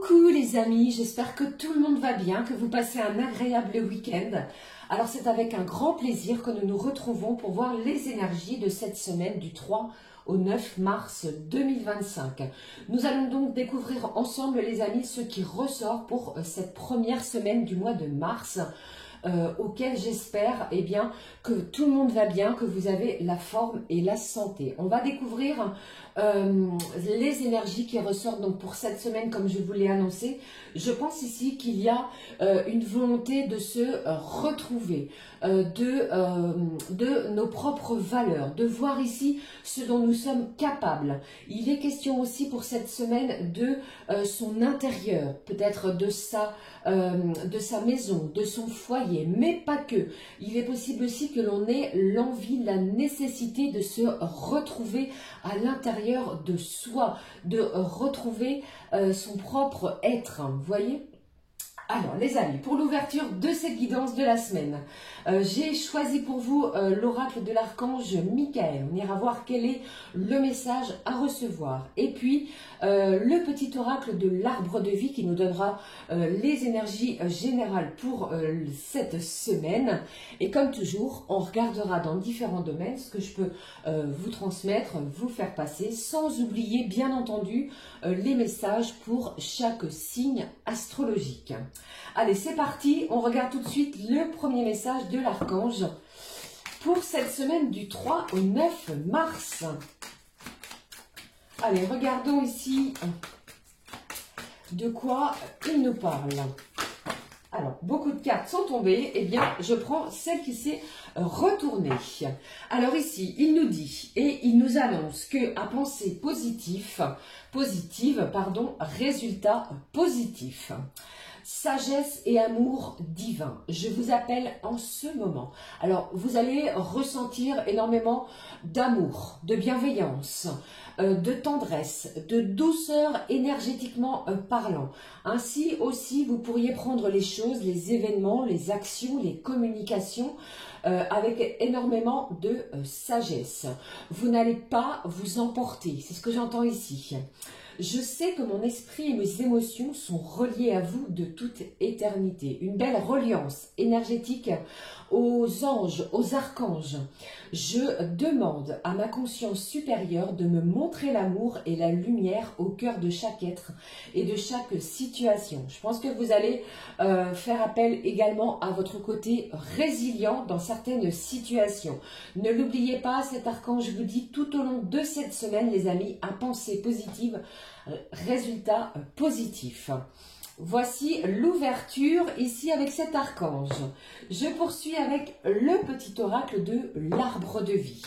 Coucou les amis, j'espère que tout le monde va bien, que vous passez un agréable week-end. Alors c'est avec un grand plaisir que nous nous retrouvons pour voir les énergies de cette semaine du 3 au 9 mars 2025. Nous allons donc découvrir ensemble les amis ce qui ressort pour cette première semaine du mois de mars. Auquel j'espère que tout le monde va bien, que vous avez la forme et la santé. On va découvrir les énergies qui ressortent donc pour cette semaine comme je vous l'ai annoncé. Je pense ici qu'il y a une volonté de se retrouver, de nos propres valeurs, de voir ici ce dont nous sommes capables. Il est question aussi pour cette semaine de son intérieur, peut-être de sa maison, de son foyer, mais pas que. Il est possible aussi que l'on ait l'envie, la nécessité de se retrouver à l'intérieur de soi, de retrouver son propre être, vous voyez ? Alors les amis, pour l'ouverture de cette guidance de la semaine, j'ai choisi pour vous l'oracle de l'archange Michael. On ira voir quel est le message à recevoir. Et puis le petit oracle de l'arbre de vie qui nous donnera les énergies générales pour cette semaine. Et comme toujours, on regardera dans différents domaines ce que je peux vous transmettre, vous faire passer, sans oublier bien entendu les messages pour chaque signe astrologique. Allez, c'est parti, on regarde tout de suite le premier message de l'archange pour cette semaine du 3 au 9 mars. Allez, regardons ici de quoi il nous parle. Alors, beaucoup de cartes sont tombées, eh bien, je prends celle qui s'est retournée. Alors ici, il nous dit et il nous annonce que à penser positive, résultat positif. Sagesse et amour divin, je vous appelle en ce moment. Alors, vous allez ressentir énormément d'amour, de bienveillance, de tendresse, de douceur énergétiquement parlant. Ainsi aussi, vous pourriez prendre les choses, les événements, les actions, les communications avec énormément de sagesse. Vous n'allez pas vous emporter, c'est ce que j'entends ici. Je sais que mon esprit et mes émotions sont reliés à vous de toute éternité. Une belle reliance énergétique aux anges, aux archanges. Je demande à ma conscience supérieure de me montrer l'amour et la lumière au cœur de chaque être et de chaque situation. Je pense que vous allez faire appel également à votre côté résilient dans certaines situations. Ne l'oubliez pas, cet archange vous dit tout au long de cette semaine, les amis, à penser positive, résultat positif. Voici l'ouverture ici avec cet archange. Je poursuis avec le petit oracle de l'arbre de vie.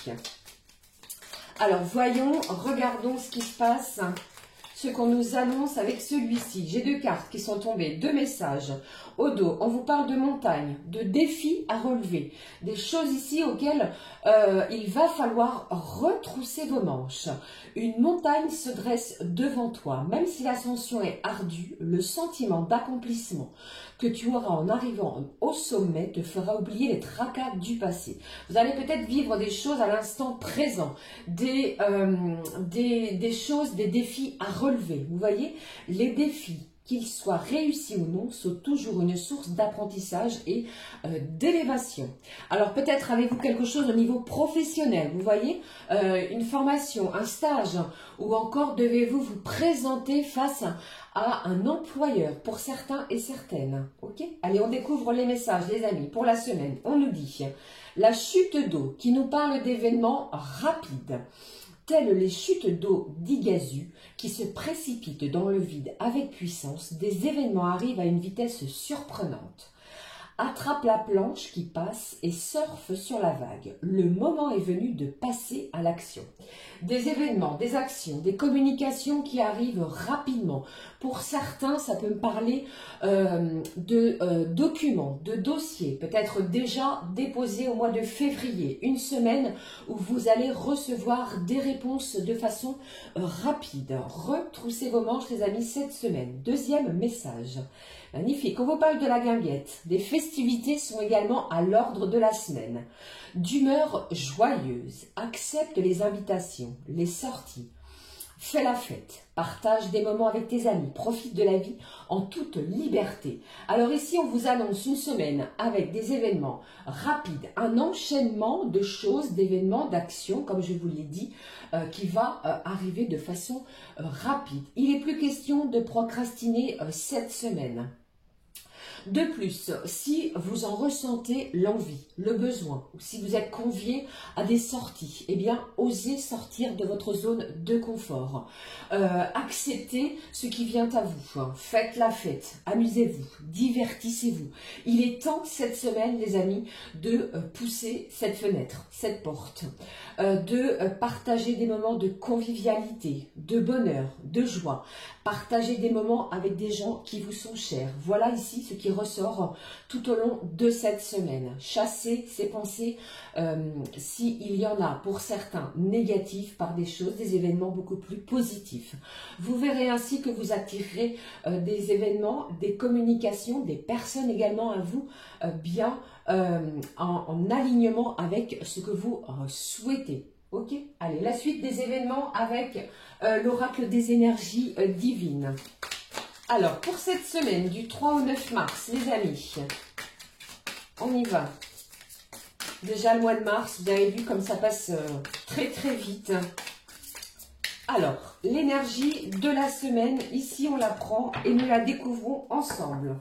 Alors voyons, regardons ce qui se passe, ce qu'on nous annonce avec celui-ci. J'ai deux cartes qui sont tombées, deux messages. Au dos, on vous parle de montagne, de défis à relever, des choses ici auxquelles il va falloir retrousser vos manches. Une montagne se dresse devant toi, même si l'ascension est ardue, le sentiment d'accomplissement que tu auras en arrivant au sommet te fera oublier les tracas du passé. Vous allez peut-être vivre des choses à l'instant présent, des choses, des défis à relever. Vous voyez, les défis, qu'ils soient réussis ou non, sont toujours une source d'apprentissage et d'élévation. Alors peut-être avez-vous quelque chose au niveau professionnel, vous voyez, une formation, un stage, ou encore devez-vous vous présenter face à un employeur pour certains et certaines. Ok? Allez, on découvre les messages, les amis, pour la semaine. On nous dit la chute d'eau qui nous parle d'événements rapides. Telles les chutes d'eau d'Iguazu qui se précipitent dans le vide avec puissance, des événements arrivent à une vitesse surprenante. Attrape la planche qui passe et surfe sur la vague. Le moment est venu de passer à l'action. Des événements, des actions, des communications qui arrivent rapidement. Pour certains, ça peut me parler de documents, de dossiers, peut-être déjà déposés au mois de février. Une semaine où vous allez recevoir des réponses de façon rapide. Retroussez vos manches, les amis, cette semaine. Deuxième message. Magnifique. On vous parle de la guinguette. Des festivités sont également à l'ordre de la semaine. D'humeur joyeuse. Accepte les invitations, les sorties. Fais la fête, partage des moments avec tes amis, profite de la vie en toute liberté. Alors ici, on vous annonce une semaine avec des événements rapides, un enchaînement de choses, d'événements, d'actions, comme je vous l'ai dit, qui va arriver de façon rapide. Il n'est plus question de procrastiner cette semaine. De plus, si vous en ressentez l'envie, le besoin, ou si vous êtes convié à des sorties, eh bien, osez sortir de votre zone de confort. Acceptez ce qui vient à vous. Faites la fête, amusez-vous, divertissez-vous. Il est temps cette semaine, les amis, de pousser cette fenêtre, cette porte, de partager des moments de convivialité, de bonheur, de joie. Partagez des moments avec des gens qui vous sont chers. Voilà ici ce qui ressort tout au long de cette semaine. Chassez ces pensées, s'il y en a pour certains négatives, par des choses, des événements beaucoup plus positifs. Vous verrez ainsi que vous attirerez des événements, des communications, des personnes également à vous bien en alignement avec ce que vous souhaitez. Ok, allez, la suite des événements avec l'oracle des énergies divines. Alors, pour cette semaine du 3 au 9 mars, les amis, on y va. Déjà le mois de mars, vous avez vu comme ça passe très très vite. Alors, l'énergie de la semaine, ici on la prend et nous la découvrons ensemble.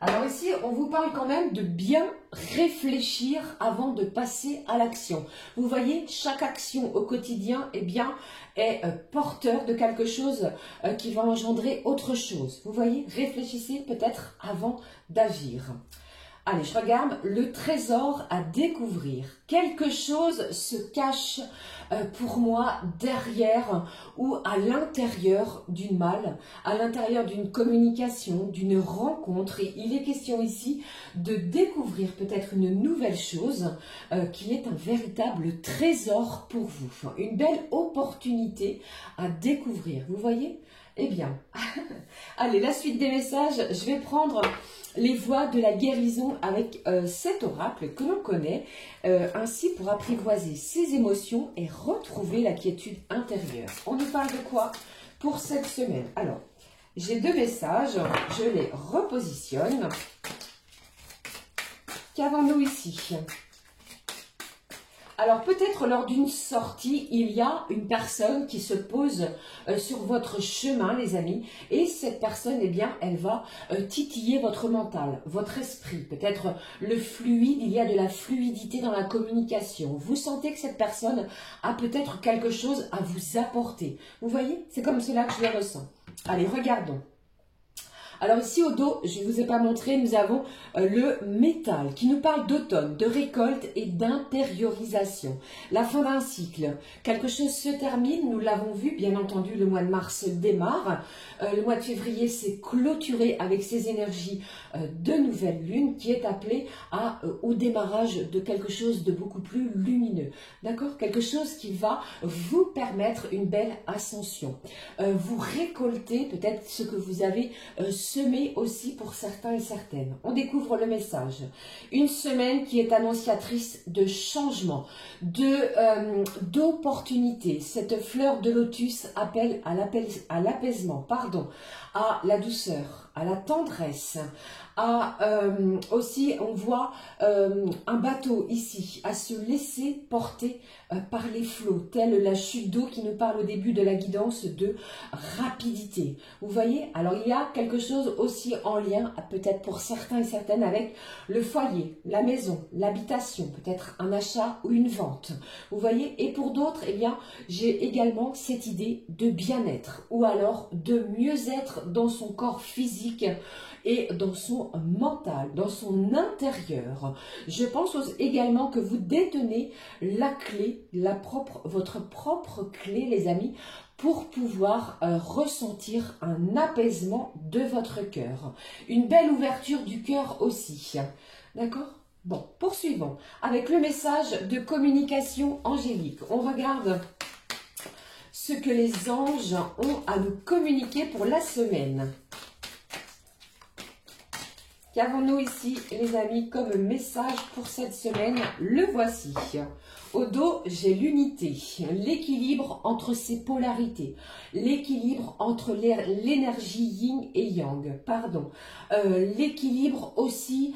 Alors ici, on vous parle quand même de bien réfléchir avant de passer à l'action. Vous voyez, chaque action au quotidien eh bien, est porteur de quelque chose qui va engendrer autre chose. Vous voyez, réfléchissez peut-être avant d'agir. Allez, je regarde le trésor à découvrir. Quelque chose se cache pour moi derrière ou à l'intérieur d'une malle, à l'intérieur d'une communication, d'une rencontre. Et il est question ici de découvrir peut-être une nouvelle chose qui est un véritable trésor pour vous. Une belle opportunité à découvrir. Vous voyez ? Eh bien, allez, la suite des messages, je vais prendre les voies de la guérison avec cet oracle que l'on connaît, ainsi pour apprivoiser ses émotions et retrouver la quiétude intérieure. On nous parle de quoi pour cette semaine? Alors, j'ai deux messages, je les repositionne. Qu'avons-nous ici? Alors peut-être lors d'une sortie, il y a une personne qui se pose sur votre chemin, les amis, et cette personne, eh bien, elle va titiller votre mental, votre esprit, peut-être le fluide, il y a de la fluidité dans la communication. Vous sentez que cette personne a peut-être quelque chose à vous apporter. Vous voyez, c'est comme cela que je le ressens. Allez, regardons. Alors ici au dos, je ne vous ai pas montré, nous avons le métal qui nous parle d'automne, de récolte et d'intériorisation. La fin d'un cycle, quelque chose se termine, nous l'avons vu, bien entendu le mois de mars démarre. Le mois de février s'est clôturé avec ces énergies de nouvelle lune qui est appelée au démarrage de quelque chose de beaucoup plus lumineux. D'accord? Quelque chose qui va vous permettre une belle ascension. Vous récoltez peut-être ce que vous avez semé aussi pour certains et certaines. On découvre le message. Une semaine qui est annonciatrice de changement, d'opportunités. Cette fleur de lotus appelle à l'apaisement, à la douceur, à la tendresse, aussi on voit un bateau ici, à se laisser porter par les flots, telle la chute d'eau qui nous parle au début de la guidance de rapidité. Vous voyez, alors il y a quelque chose aussi en lien, peut-être pour certains et certaines, avec le foyer, la maison, l'habitation, peut-être un achat ou une vente. Vous voyez, et pour d'autres, eh bien, j'ai également cette idée de bien-être, ou alors de mieux-être dans son corps physique et dans son mental, dans son intérieur. Je pense également que vous détenez la clé, votre propre clé, les amis, pour pouvoir ressentir un apaisement de votre cœur. Une belle ouverture du cœur aussi. D'accord ? Bon, poursuivons avec le message de communication angélique. On regarde ce que les anges ont à nous communiquer pour la semaine. Qu'avons-nous ici, les amis, comme message pour cette semaine? Le voici. Au dos, j'ai l'unité, l'équilibre entre ces polarités, l'équilibre entre l'énergie yin et yang, pardon, l'équilibre aussi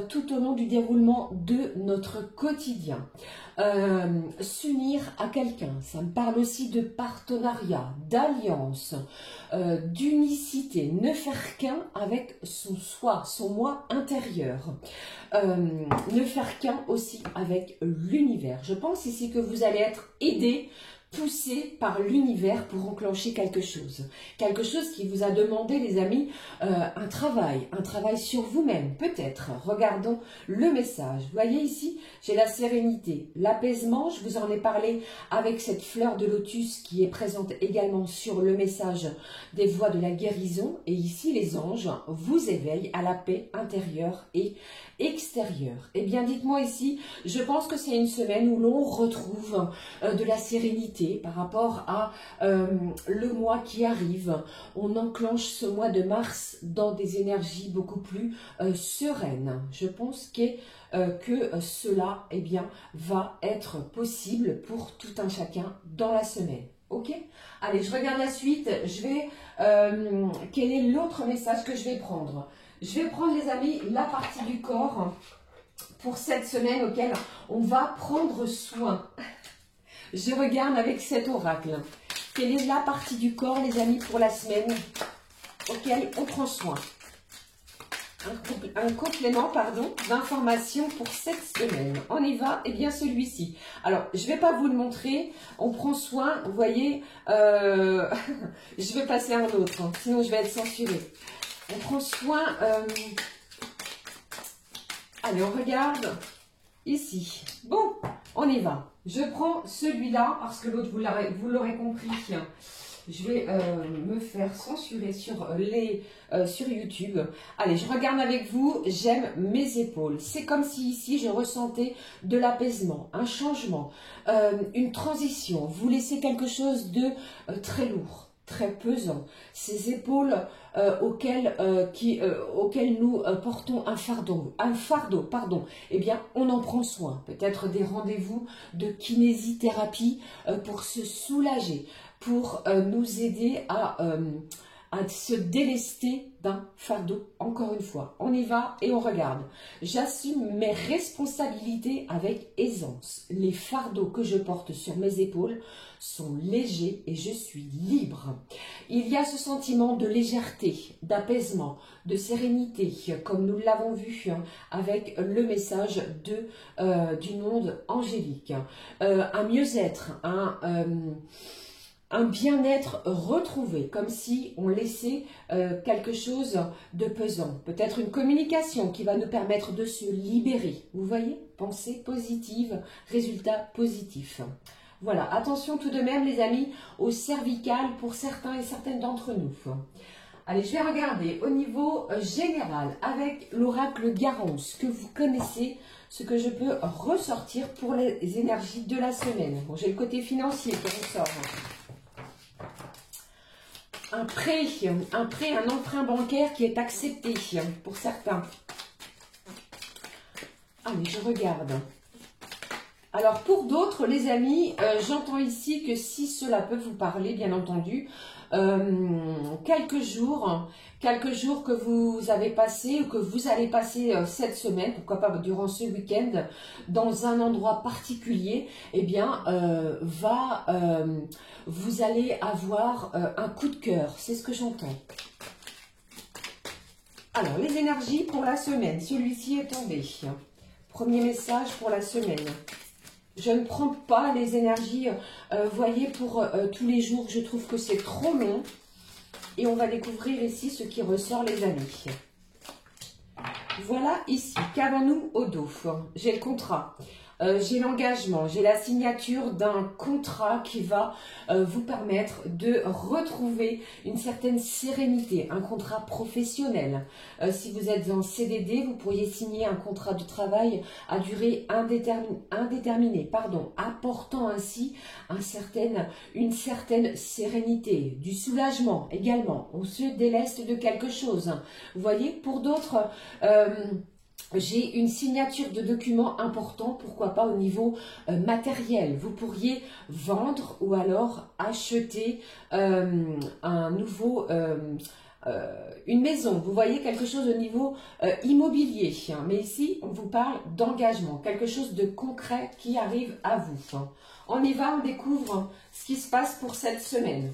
tout au long du déroulement de notre quotidien. S'unir à quelqu'un, ça me parle aussi de partenariat, d'alliance, d'unicité, ne faire qu'un avec son soi, son moi intérieur, ne faire qu'un aussi avec l'univers. Je pense ici que vous allez être aidé, poussé par l'univers pour enclencher quelque chose qui vous a demandé, les amis, un travail sur vous-même, peut-être. Regardons le message. Vous voyez ici, j'ai la sérénité, l'apaisement, je vous en ai parlé avec cette fleur de lotus qui est présente également sur le message des voies de la guérison. Et ici, les anges vous éveillent à la paix intérieure et extérieure. Eh bien, dites-moi ici, je pense que c'est une semaine où l'on retrouve de la sérénité par rapport à le mois qui arrive. On enclenche ce mois de mars dans des énergies beaucoup plus sereines. Je pense que cela, eh bien, va être possible pour tout un chacun dans la semaine. Ok? Allez, je regarde la suite. Je vais... quel est l'autre message que je vais prendre? Je vais prendre, les amis, la partie du corps pour cette semaine auquel on va prendre soin. Je regarde avec cet oracle. Quelle est la partie du corps, les amis, pour la semaine auquel on prend soin? Un complément, pardon, d'information pour cette semaine. On y va, et bien celui-ci. Alors, je ne vais pas vous le montrer. On prend soin, vous voyez, je vais passer à un autre, hein, sinon je vais être censurée. On prend soin, allez, on regarde ici. Bon, on y va. Je prends celui-là, parce que l'autre, vous l'aurez compris, je vais me faire censurer sur YouTube. Allez, je regarde avec vous, j'aime mes épaules. C'est comme si ici, je ressentais de l'apaisement, un changement, une transition. Vous laissez quelque chose de très lourd, très pesant. Ces épaules auxquelles nous portons un fardeau, pardon. Eh bien, on en prend soin. Peut-être des rendez-vous de kinésithérapie pour se soulager, pour nous aider à se délester d'un fardeau. Encore une fois, on y va et on regarde. J'assume mes responsabilités avec aisance. Les fardeaux que je porte sur mes épaules sont légers et je suis libre. Il y a ce sentiment de légèreté, d'apaisement, de sérénité, comme nous l'avons vu avec le message du monde angélique. Un mieux-être, un bien-être retrouvé, comme si on laissait quelque chose de pesant. Peut-être une communication qui va nous permettre de se libérer. Vous voyez? Pensée positive, résultat positif. Voilà, attention tout de même les amis au cervical pour certains et certaines d'entre nous. Allez, je vais regarder au niveau général avec l'oracle Garance que vous connaissez, ce que je peux ressortir pour les énergies de la semaine. Bon, j'ai le côté financier qui ressort. Un prêt, un emprunt bancaire qui est accepté pour certains. Allez, je regarde. Alors, pour d'autres, les amis, j'entends ici que si cela peut vous parler, bien entendu, quelques jours que vous avez passé ou que vous allez passer cette semaine, pourquoi pas durant ce week-end, dans un endroit particulier, eh bien, vous allez avoir un coup de cœur. C'est ce que j'entends. Alors, les énergies pour la semaine. Celui-ci est tombé. Premier message pour la semaine. Je ne prends pas les énergies, voyez, pour tous les jours. Je trouve que c'est trop long. Et on va découvrir ici ce qui ressort, les amis. Voilà ici. Qu'avons-nous au dos? J'ai le contrat. J'ai l'engagement, j'ai la signature d'un contrat qui va vous permettre de retrouver une certaine sérénité, un contrat professionnel. Si vous êtes en CDD, vous pourriez signer un contrat de travail à durée indéterminée, apportant ainsi une certaine sérénité, du soulagement également. On se déleste de quelque chose. Vous voyez, pour d'autres... J'ai une signature de document important, pourquoi pas au niveau matériel. Vous pourriez vendre ou alors acheter un nouveau... une maison, vous voyez quelque chose au niveau immobilier, hein. Mais ici on vous parle d'engagement, quelque chose de concret qui arrive à vous, hein. On y va, on découvre ce qui se passe pour cette semaine.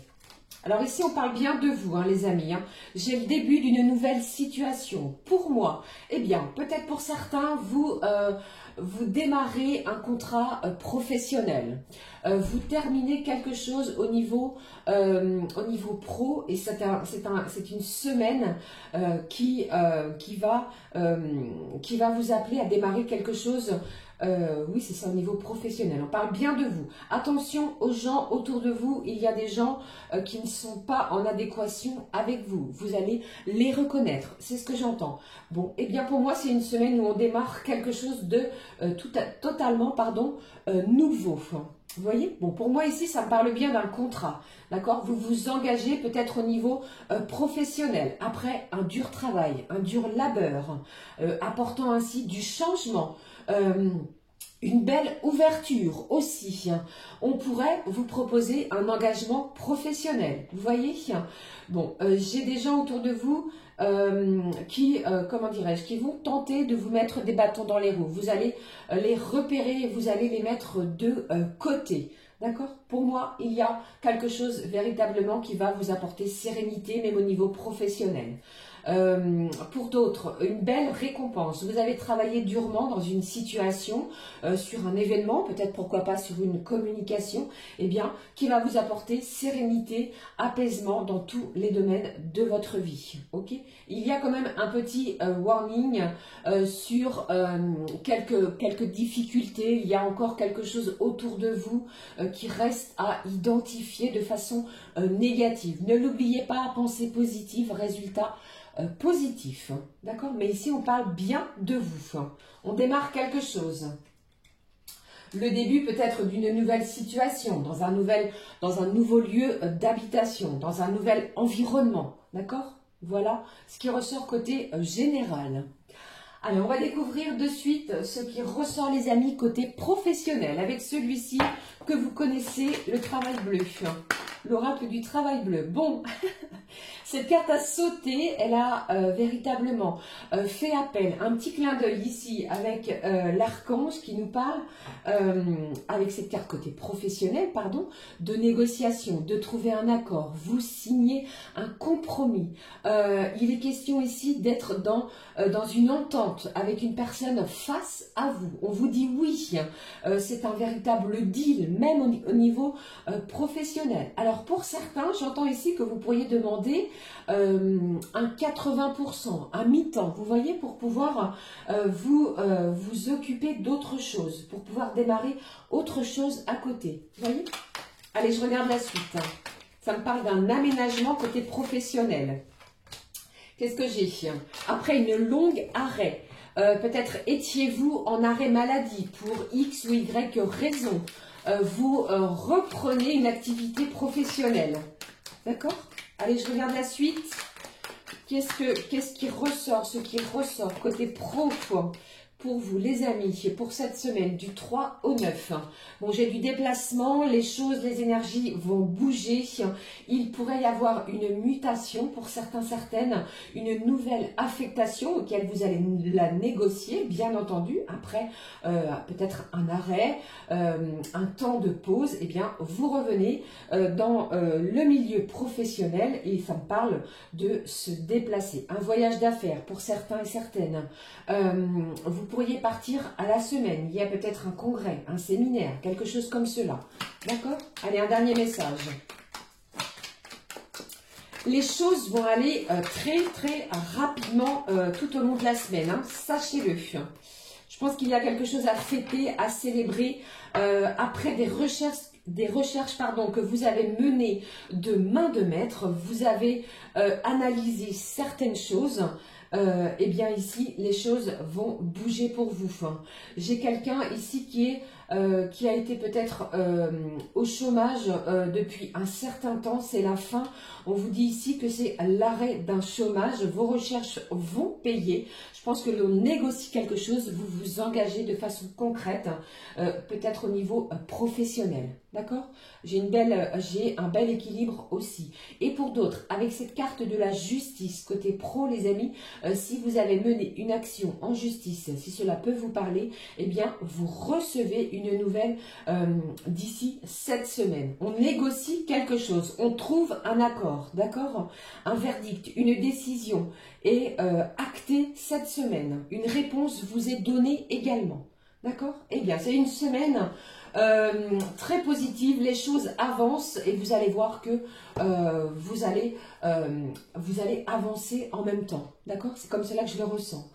Alors ici, on parle bien de vous, hein, les amis, hein. J'ai le début d'une nouvelle situation. Pour moi, eh bien, peut-être pour certains, vous démarrez un contrat professionnel. Vous terminez quelque chose au niveau pro et c'est une semaine qui va vous appeler à démarrer quelque chose. Oui, c'est ça, au niveau professionnel. On parle bien de vous. Attention aux gens autour de vous. Il y a des gens qui ne sont pas en adéquation avec vous. Vous allez les reconnaître. C'est ce que j'entends. Bon, eh bien pour moi, c'est une semaine où on démarre quelque chose de totalement nouveau. Vous voyez? Bon, pour moi ici, ça me parle bien d'un contrat. D'accord? Vous vous engagez peut-être au niveau professionnel. Après un dur travail, un dur labeur, apportant ainsi du changement. Une belle ouverture aussi. On pourrait vous proposer un engagement professionnel. Vous voyez? Bon, j'ai des gens autour de vous comment dirais-je, qui vont tenter de vous mettre des bâtons dans les roues. Vous allez les repérer et vous allez les mettre de côté. D'accord? Pour moi, il y a quelque chose véritablement qui va vous apporter sérénité, même au niveau professionnel. Pour d'autres, une belle récompense. Vous avez travaillé durement dans une situation, sur un événement, peut-être pourquoi pas sur une communication, eh bien, qui va vous apporter sérénité, apaisement dans tous les domaines de votre vie. Ok? Il y a quand même un petit warning sur quelques difficultés. Il y a encore quelque chose autour de vous qui reste à identifier de façon négative. Ne l'oubliez pas, pensée positive, résultat positif, hein, d'accord? Mais ici, on parle bien de vous. Hein. On démarre quelque chose. Le début peut-être d'une nouvelle situation, dans un nouveau lieu d'habitation, dans un nouvel environnement, d'accord? Voilà ce qui ressort côté général. Alors, on va découvrir de suite ce qui ressort, les amis, côté professionnel, avec celui-ci que vous connaissez, le travail bleu. L'oracle du travail bleu. Bon, cette carte a sauté, elle a véritablement fait appel, un petit clin d'œil ici avec l'archange qui nous parle, avec cette carte côté professionnel, pardon, de négociation, de trouver un accord, vous signez un compromis. Il est question ici d'être dans une entente avec une personne face à vous. On vous dit oui, c'est un véritable deal, même au niveau professionnel. Alors pour certains, j'entends ici que vous pourriez demander un 80%, un mi-temps, vous voyez, pour pouvoir vous occuper d'autre chose, pour pouvoir démarrer autre chose à côté. Vous voyez? Allez, je regarde la suite. Ça me parle d'un aménagement côté professionnel. Qu'est-ce que j'ai? Après une longue arrêt, peut-être étiez-vous en arrêt maladie pour X ou Y raison. Vous reprenez une activité professionnelle. D'accord? Allez, je regarde la suite. Qu'est-ce qui ressort? Ce qui ressort côté pro pour vous, les amis, pour cette semaine du 3 au 9. Bon, j'ai du déplacement, les choses, les énergies vont bouger. Il pourrait y avoir une mutation pour certains, certaines, une nouvelle affectation auquel vous allez la négocier, bien entendu. Après, peut-être un arrêt, un temps de pause. Eh bien, vous revenez dans le milieu professionnel et ça me parle de se déplacer. Un voyage d'affaires pour certains et certaines. Vous pourriez partir à la semaine, il y a peut-être un congrès, un séminaire, quelque chose comme cela. D'accord? Allez, un dernier message. Les choses vont aller très rapidement tout au long de la semaine, hein, sachez-le. Je pense qu'il y a quelque chose à fêter, à célébrer après des recherches que vous avez menées de main de maître. Vous avez analysé certaines choses. Eh bien ici, les choses vont bouger pour vous. J'ai quelqu'un ici qui est qui a été peut-être au chômage depuis un certain temps, c'est la fin. On vous dit ici que c'est l'arrêt d'un chômage, vos recherches vont payer. Je pense que l'on négocie quelque chose, vous vous engagez de façon concrète, peut-être au niveau professionnel. D'accord? J'ai un bel équilibre aussi. Et pour d'autres, avec cette carte de la justice, côté pro les amis, si vous avez mené une action en justice, si cela peut vous parler, eh bien vous recevez une nouvelle d'ici cette semaine. On négocie quelque chose, on trouve un accord, d'accord? Un verdict, une décision est actée cette semaine. Une réponse vous est donnée également. D'accord? Eh bien, c'est une semaine très positive, les choses avancent et vous allez voir que vous allez avancer en même temps. D'accord? C'est comme cela que je le ressens.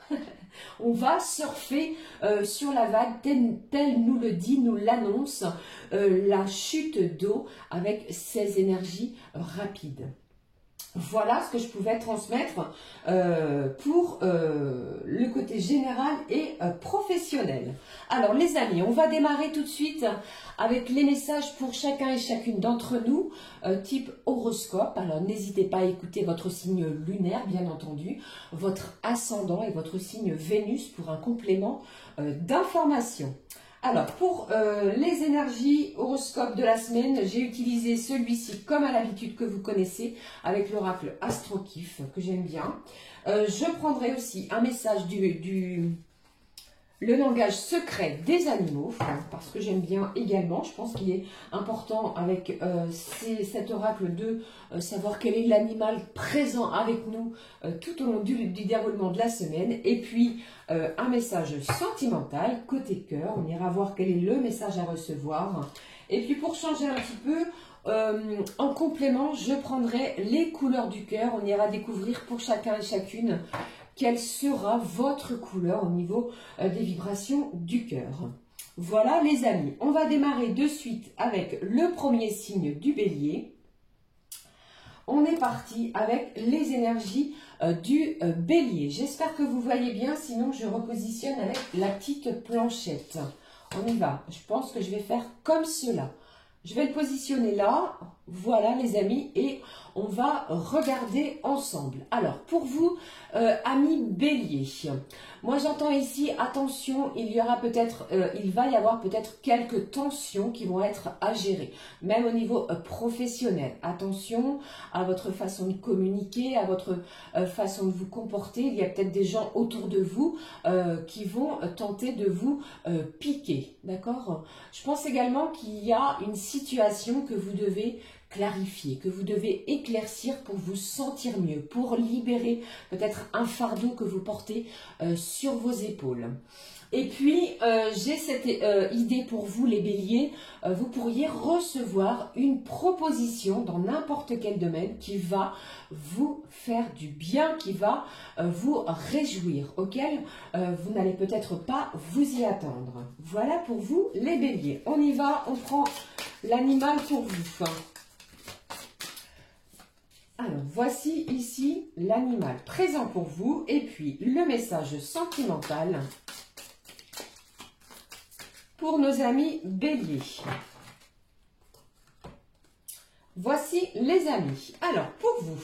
On va surfer sur la vague, tel nous le dit, nous l'annonce, la chute d'eau avec ces énergies rapides. Voilà ce que je pouvais transmettre pour le côté général et professionnel. Alors les amis, on va démarrer tout de suite avec les messages pour chacun et chacune d'entre nous, type horoscope. Alors n'hésitez pas à écouter votre signe lunaire, bien entendu, votre ascendant et votre signe Vénus pour un complément d'information. Alors, pour les énergies horoscopes de la semaine, j'ai utilisé celui-ci comme à l'habitude que vous connaissez avec l'oracle Astrokif que j'aime bien. Je prendrai aussi un message le langage secret des animaux, parce que j'aime bien également. Je pense qu'il est important avec cet oracle de savoir quel est l'animal présent avec nous tout au long du déroulement de la semaine. Et puis, un message sentimental, côté cœur. On ira voir quel est le message à recevoir. Et puis, pour changer un petit peu, en complément, je prendrai les couleurs du cœur. On ira découvrir pour chacun et chacune quelle sera votre couleur au niveau des vibrations du cœur. Voilà les amis, on va démarrer de suite avec le premier signe du bélier. On est parti avec les énergies du bélier. J'espère que vous voyez bien, sinon je repositionne avec la petite planchette. On y va, je pense que je vais faire comme cela. Je vais le positionner là, voilà les amis, et on va regarder ensemble. Alors, pour vous, amis bélier, moi j'entends ici, attention, il va y avoir peut-être quelques tensions qui vont être à gérer, même au niveau professionnel. Attention à votre façon de communiquer, à votre façon de vous comporter. Il y a peut-être des gens autour de vous qui vont tenter de vous piquer, d'accord? Je pense également qu'il y a une situation que vous devez clarifier, que vous devez éclaircir pour vous sentir mieux, pour libérer peut-être un fardeau que vous portez sur vos épaules. Et puis, j'ai cette idée pour vous les béliers, vous pourriez recevoir une proposition dans n'importe quel domaine qui va vous faire du bien, qui va vous réjouir, auquel vous n'allez peut-être pas vous y attendre. Voilà pour vous les béliers. On y va, on prend l'animal pour vous. Alors, voici ici l'animal présent pour vous et puis le message sentimental pour nos amis béliers. Voici les amis. Alors, pour vous,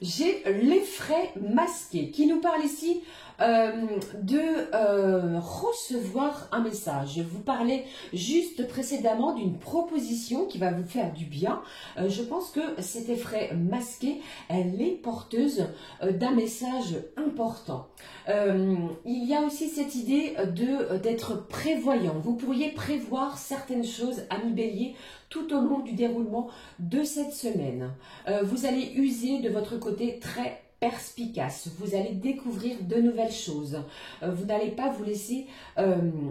j'ai l'effraie masqué qui nous parle ici de recevoir un message. Je vous parlais juste précédemment d'une proposition qui va vous faire du bien. Je pense que cet effraie masqué, elle est porteuse d'un message important. Il y a aussi cette idée d'être prévoyant. Vous pourriez prévoir certaines choses, amis bélier, tout au long du déroulement de cette semaine. Vous allez user de votre côté très perspicace, vous allez découvrir de nouvelles choses, vous n'allez pas vous laisser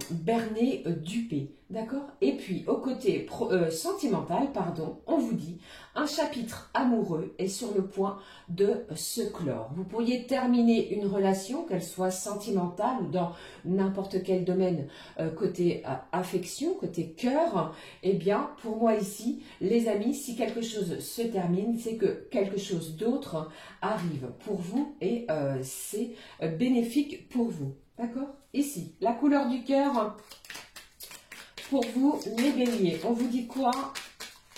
berner, duper, d'accord? Et puis au côté sentimental, pardon, on vous dit un chapitre amoureux est sur le point de se clore. Vous pourriez terminer une relation, qu'elle soit sentimentale ou dans n'importe quel domaine, côté affection, côté cœur. Eh bien, pour moi ici, les amis, si quelque chose se termine, c'est que quelque chose d'autre arrive pour vous et c'est bénéfique pour vous. D'accord? Ici, la couleur du cœur pour vous, les béliers. On vous dit quoi?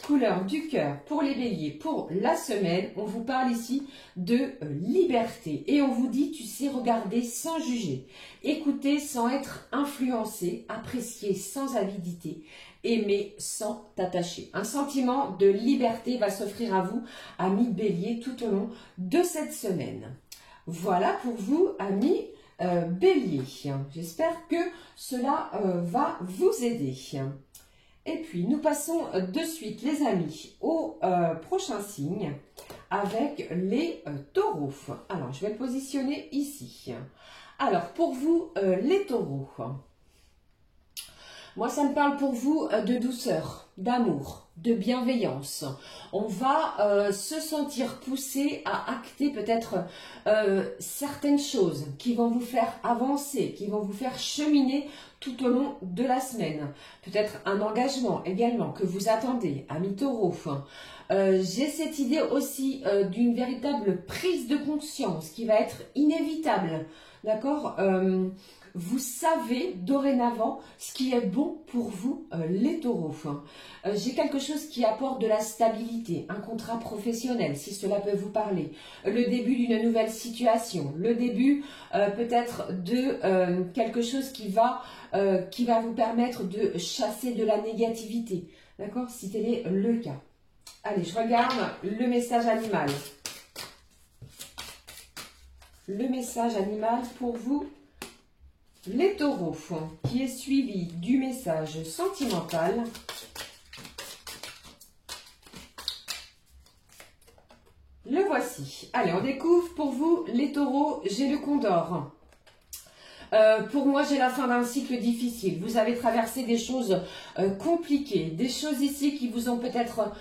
Couleur du cœur pour les béliers. Pour la semaine, on vous parle ici de liberté. Et on vous dit, tu sais regarder sans juger, écouter sans être influencé, apprécier sans avidité, aimer sans t'attacher. Un sentiment de liberté va s'offrir à vous, amis béliers, tout au long de cette semaine. Voilà pour vous, amis béliers. J'espère que cela va vous aider. Et puis, nous passons de suite, les amis, au prochain signe avec les taureaux. Alors, je vais le positionner ici. Alors, pour vous, les taureaux, moi, ça me parle pour vous de douceur, d'amour, de bienveillance. On va se sentir poussé à acter peut-être certaines choses qui vont vous faire avancer, qui vont vous faire cheminer tout au long de la semaine. Peut-être un engagement également que vous attendez, amis taureaux. J'ai cette idée aussi d'une véritable prise de conscience qui va être inévitable. D'accord? Vous savez dorénavant ce qui est bon pour vous, les taureaux. J'ai quelque chose qui apporte de la stabilité, un contrat professionnel, si cela peut vous parler, le début d'une nouvelle situation, le début peut-être de quelque chose qui va vous permettre de chasser de la négativité. D'accord? Si tel est le cas. Allez, je regarde le message animal. Le message animal pour vous, les taureaux, qui est suivi du message sentimental. Le voici. Allez, on découvre pour vous, les taureaux, j'ai le condor. Pour moi, j'ai la fin d'un cycle difficile. Vous avez traversé des choses compliquées, des choses ici qui vous ont peut-être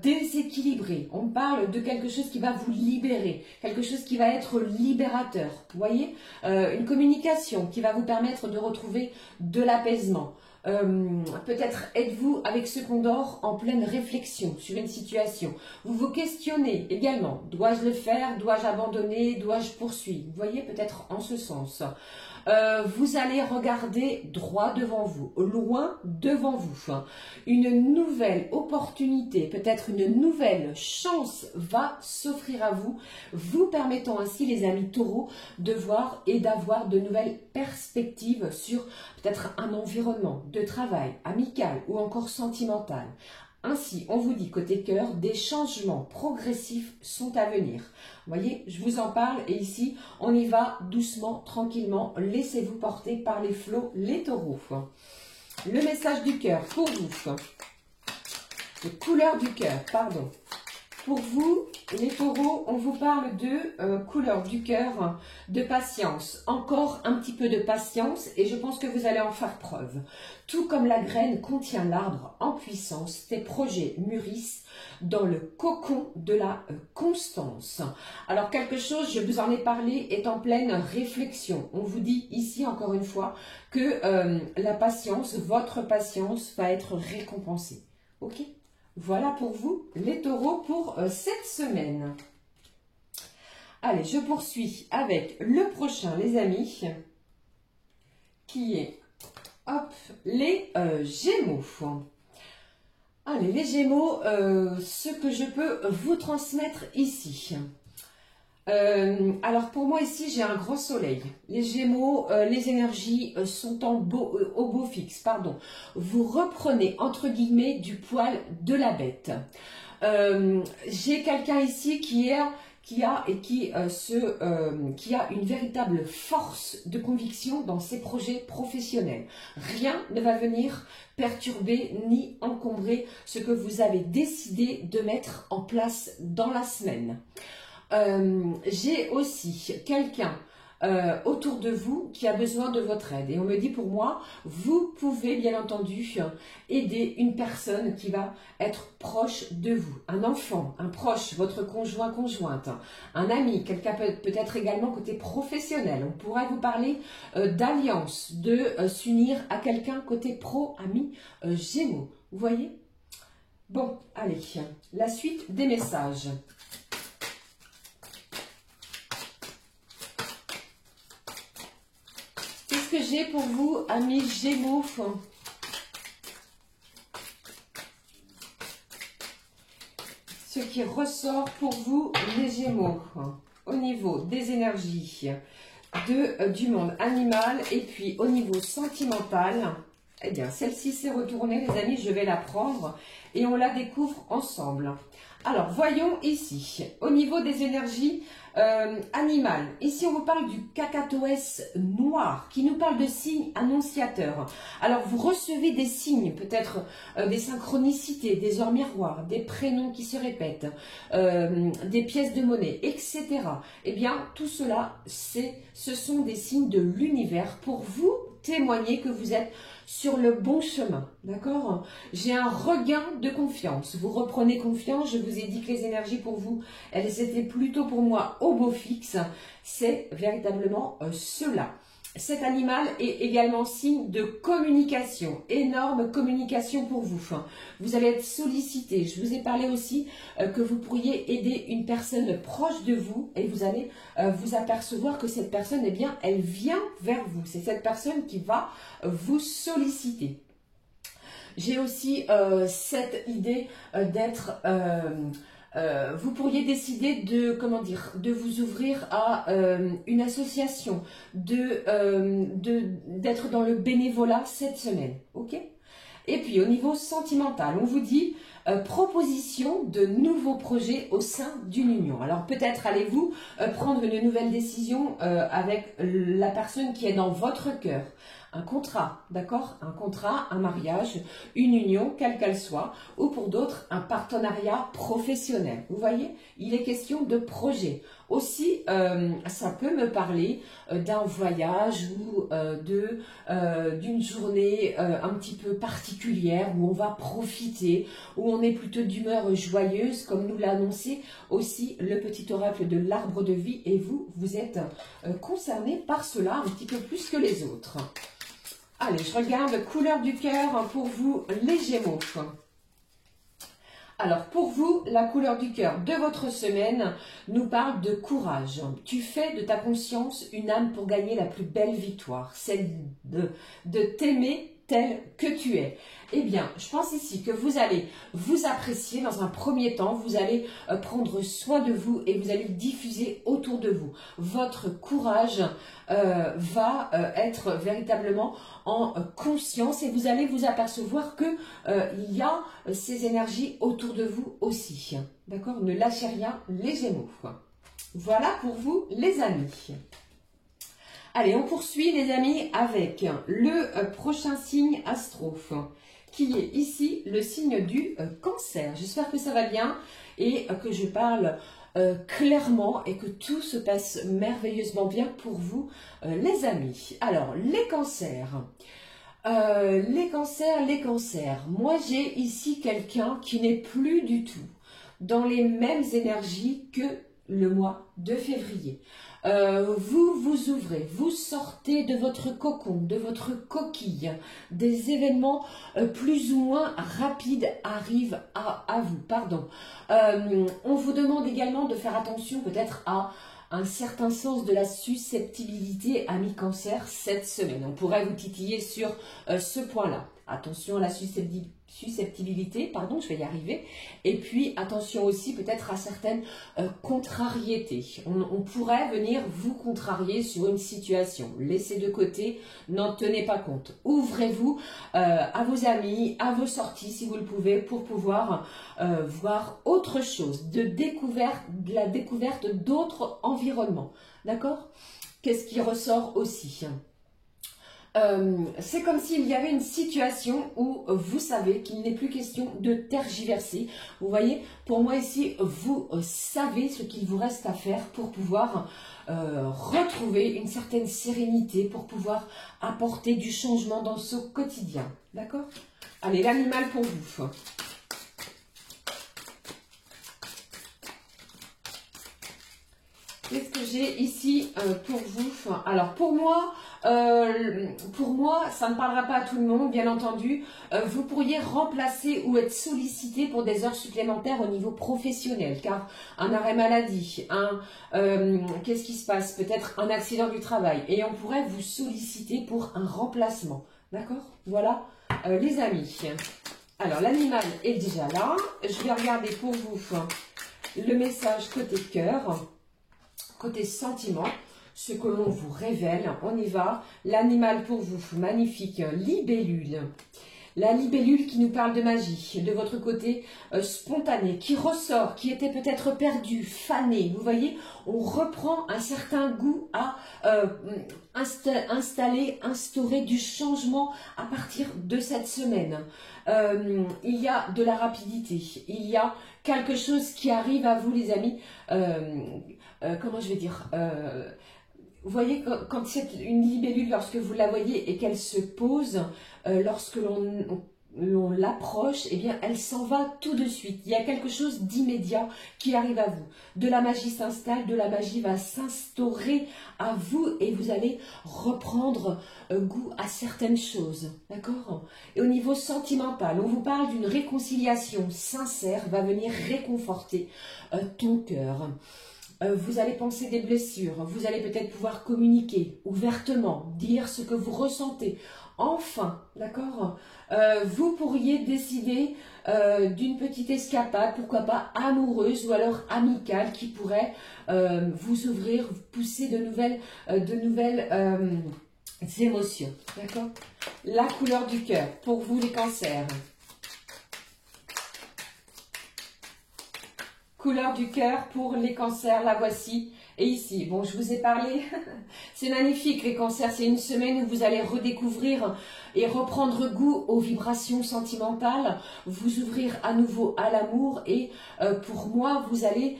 déséquilibré. On parle de quelque chose qui va vous libérer, quelque chose qui va être libérateur. Vous voyez, une communication qui va vous permettre de retrouver de l'apaisement. Peut-être êtes-vous avec ce condor en pleine réflexion sur une situation. Vous vous questionnez également. Dois-je le faire? Dois-je abandonner? Dois-je poursuivre? Vous voyez, peut-être en ce sens. Vous allez regarder droit devant vous, loin devant vous. Une nouvelle opportunité, peut-être une nouvelle chance va s'offrir à vous, vous permettant ainsi, les amis taureaux, de voir et d'avoir de nouvelles perspectives sur peut-être un environnement de travail, amical ou encore sentimental. Ainsi, on vous dit côté cœur, des changements progressifs sont à venir. Vous voyez, je vous en parle et ici, on y va doucement, tranquillement. Laissez-vous porter par les flots, les taureaux. Le message du cœur pour vous. Les couleurs du cœur, pardon. Pour vous, les taureaux, on vous parle de couleur du cœur, de patience. Encore un petit peu de patience et je pense que vous allez en faire preuve. Tout comme la graine contient l'arbre en puissance, tes projets mûrissent dans le cocon de la constance. Alors quelque chose, je vous en ai parlé, est en pleine réflexion. On vous dit ici encore une fois que la patience, votre patience va être récompensée. Ok ? Voilà pour vous, les taureaux, pour cette semaine. Allez, je poursuis avec le prochain, les amis, qui est, hop, les Gémeaux. Allez, les Gémeaux, ce que je peux vous transmettre ici. Alors pour moi ici j'ai un grand soleil. Les Gémeaux, les énergies sont au beau fixe, pardon. Vous reprenez entre guillemets du poil de la bête. J'ai quelqu'un ici qui a une véritable force de conviction dans ses projets professionnels. Rien ne va venir perturber ni encombrer ce que vous avez décidé de mettre en place dans la semaine. J'ai aussi quelqu'un autour de vous qui a besoin de votre aide. Et on me dit pour moi, vous pouvez bien entendu aider une personne qui va être proche de vous. Un enfant, un proche, votre conjoint, conjointe, un ami, quelqu'un peut-être également côté professionnel. On pourrait vous parler d'alliance, de s'unir à quelqu'un côté pro, ami, Gémeaux. Vous voyez? Bon, allez, la suite des messages. Que j'ai pour vous, amis Gémeaux. ce qui ressort pour vous, les Gémeaux, au niveau des énergies du monde animal et puis au niveau sentimental. Eh bien, celle-ci s'est retournée, les amis, je vais la prendre et on la découvre ensemble. Alors, voyons ici, au niveau des énergies animales. Ici, on vous parle du cacatoès noir, qui nous parle de signes annonciateurs. Alors, vous recevez des signes, peut-être des synchronicités, des heures miroirs, des prénoms qui se répètent, des pièces de monnaie, etc. Eh bien, tout cela, ce sont des signes de l'univers pour vous témoigner que vous êtes sur le bon chemin, d'accord? J'ai un regain de confiance. Vous reprenez confiance. Je vous ai dit que les énergies pour vous, elles étaient plutôt pour moi au beau fixe. C'est véritablement cela. Cet animal est également signe de communication, énorme communication pour vous. Vous allez être sollicité. Je vous ai parlé aussi que vous pourriez aider une personne proche de vous et vous allez vous apercevoir que cette personne, eh bien, elle vient vers vous. C'est cette personne qui va vous solliciter. J'ai aussi cette idée d'être... vous pourriez décider de, comment dire, de vous ouvrir à une association, d'être dans le bénévolat cette semaine, ok? Et puis au niveau sentimental, on vous dit proposition de nouveaux projets au sein d'une union. Alors peut-être allez-vous prendre une nouvelle décision avec la personne qui est dans votre cœur. Un contrat, d'accord? Un contrat, un mariage, une union, quelle qu'elle soit, ou pour d'autres, un partenariat professionnel. Vous voyez, il est question de projet. Aussi, ça peut me parler d'un voyage ou d'une journée un petit peu particulière où on va profiter, où on est plutôt d'humeur joyeuse, comme nous l'a annoncé aussi le petit oracle de l'arbre de vie. Et vous, vous êtes concerné par cela un petit peu plus que les autres. Allez, je regarde couleur du cœur pour vous, les Gémeaux. Alors, pour vous, la couleur du cœur de votre semaine nous parle de courage. Tu fais de ta conscience une âme pour gagner la plus belle victoire, celle de t'aimer tel que tu es. Eh bien, je pense ici que vous allez vous apprécier dans un premier temps, vous allez prendre soin de vous et vous allez diffuser autour de vous. Votre courage va être véritablement en conscience et vous allez vous apercevoir que il y a ces énergies autour de vous aussi. D'accord? Ne lâchez rien, les Gémeaux. Voilà pour vous, les amis. Allez, on poursuit les amis avec le prochain signe astro, qui est ici le signe du cancer. J'espère que ça va bien et que je parle clairement et que tout se passe merveilleusement bien pour vous les amis. Alors, les cancers. Les cancers. Moi, j'ai ici quelqu'un qui n'est plus du tout dans les mêmes énergies que le mois de février. Vous vous ouvrez, vous sortez de votre cocon, de votre coquille. Des événements plus ou moins rapides arrivent à vous. Pardon. On vous demande également de faire attention peut-être à un certain sens de la susceptibilité à mi-cancer cette semaine. On pourrait vous titiller sur ce point-là. Attention à la susceptibilité, pardon, je vais y arriver. Et puis, attention aussi peut-être à certaines contrariétés. On pourrait venir vous contrarier sur une situation. Laissez de côté, n'en tenez pas compte. Ouvrez-vous à vos amis, à vos sorties si vous le pouvez, pour pouvoir voir autre chose, de la découverte d'autres environnements. D'accord? Qu'est-ce qui ressort aussi? C'est comme s'il y avait une situation où vous savez qu'il n'est plus question de tergiverser. Vous voyez, pour moi ici, vous savez ce qu'il vous reste à faire pour pouvoir retrouver une certaine sérénité, pour pouvoir apporter du changement dans ce quotidien. D'accord? Allez, l'animal pour vous. Qu'est-ce que j'ai ici pour vous? Alors, pour moi, ça ne parlera pas à tout le monde, bien entendu. Vous pourriez remplacer ou être sollicité pour des heures supplémentaires au niveau professionnel, car un arrêt maladie, qu'est-ce qui se passe? Peut-être un accident du travail, et on pourrait vous solliciter pour un remplacement. D'accord? Voilà, les amis. Alors, l'animal est déjà là. Je vais regarder pour vous le message côté cœur, côté sentiment, ce que l'on vous révèle. On y va. L'animal pour vous, magnifique, libellule. La libellule qui nous parle de magie, de votre côté spontané, qui ressort, qui était peut-être perdu, fané. Vous voyez, on reprend un certain goût à instaurer du changement à partir de cette semaine. Il y a de la rapidité, il y a quelque chose qui arrive à vous les amis, comment je vais dire, vous voyez, quand c'est une libellule, lorsque vous la voyez et qu'elle se pose, lorsque l'on l'approche, eh bien, elle s'en va tout de suite. Il y a quelque chose d'immédiat qui arrive à vous. De la magie s'installe, de la magie va s'instaurer à vous et vous allez reprendre goût à certaines choses. D'accord? Et au niveau sentimental, on vous parle d'une réconciliation sincère, va venir réconforter ton cœur. Vous allez penser des blessures, vous allez peut-être pouvoir communiquer ouvertement, dire ce que vous ressentez. Enfin, d'accord, vous pourriez décider d'une petite escapade, pourquoi pas amoureuse ou alors amicale, qui pourrait vous ouvrir, vous pousser de nouvelles émotions. D'accord? La couleur du cœur, pour vous les cancers. Couleur du cœur pour les cancers, la voici. Et ici, bon, je vous ai parlé, c'est magnifique les cancers, c'est une semaine où vous allez redécouvrir et reprendre goût aux vibrations sentimentales, vous ouvrir à nouveau à l'amour et pour moi, vous allez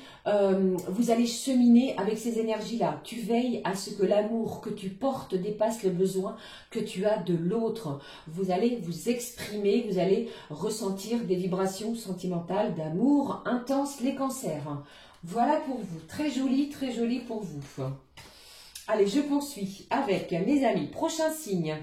cheminer avec ces énergies-là. Tu veilles à ce que l'amour que tu portes dépasse le besoin que tu as de l'autre. Vous allez vous exprimer, vous allez ressentir des vibrations sentimentales d'amour intense, les cancers. Voilà pour vous, très joli pour vous. Allez, je poursuis avec mes amis. Prochain signe,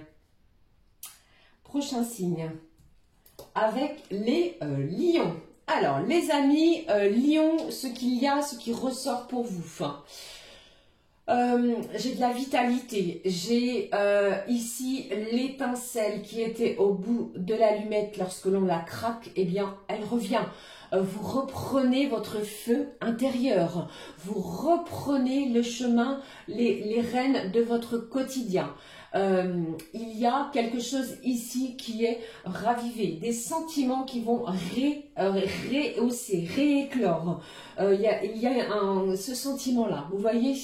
avec les lions. Alors, les amis, lions, ce qui ressort pour vous. J'ai de la vitalité, j'ai ici l'étincelle qui était au bout de l'allumette lorsque l'on la craque, eh bien, elle revient. Vous reprenez votre feu intérieur, vous reprenez le chemin, les rênes de votre quotidien. Il y a quelque chose ici qui est ravivé, des sentiments qui vont rehausser, rééclore. Il y a ce sentiment-là, vous voyez,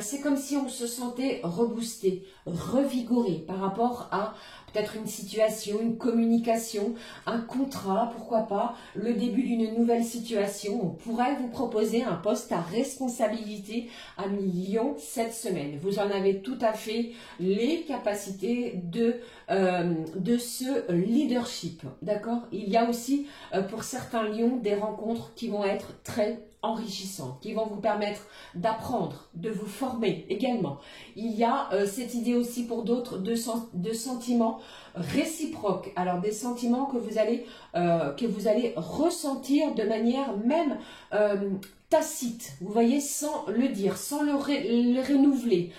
c'est comme si on se sentait reboosté, revigoré par rapport à peut-être une situation, une communication, un contrat, pourquoi pas, le début d'une nouvelle situation. On pourrait vous proposer un poste à responsabilité à Lyon cette semaine. Vous en avez tout à fait les capacités de ce leadership. D'accord? Il y a aussi pour certains lions des rencontres qui vont être très enrichissantes, qui vont vous permettre d'apprendre, de vous former également. Il y a cette idée aussi pour d'autres de sentiments réciproques. Alors des sentiments que vous allez ressentir de manière même tacite, vous voyez, sans le dire, sans le renouveler.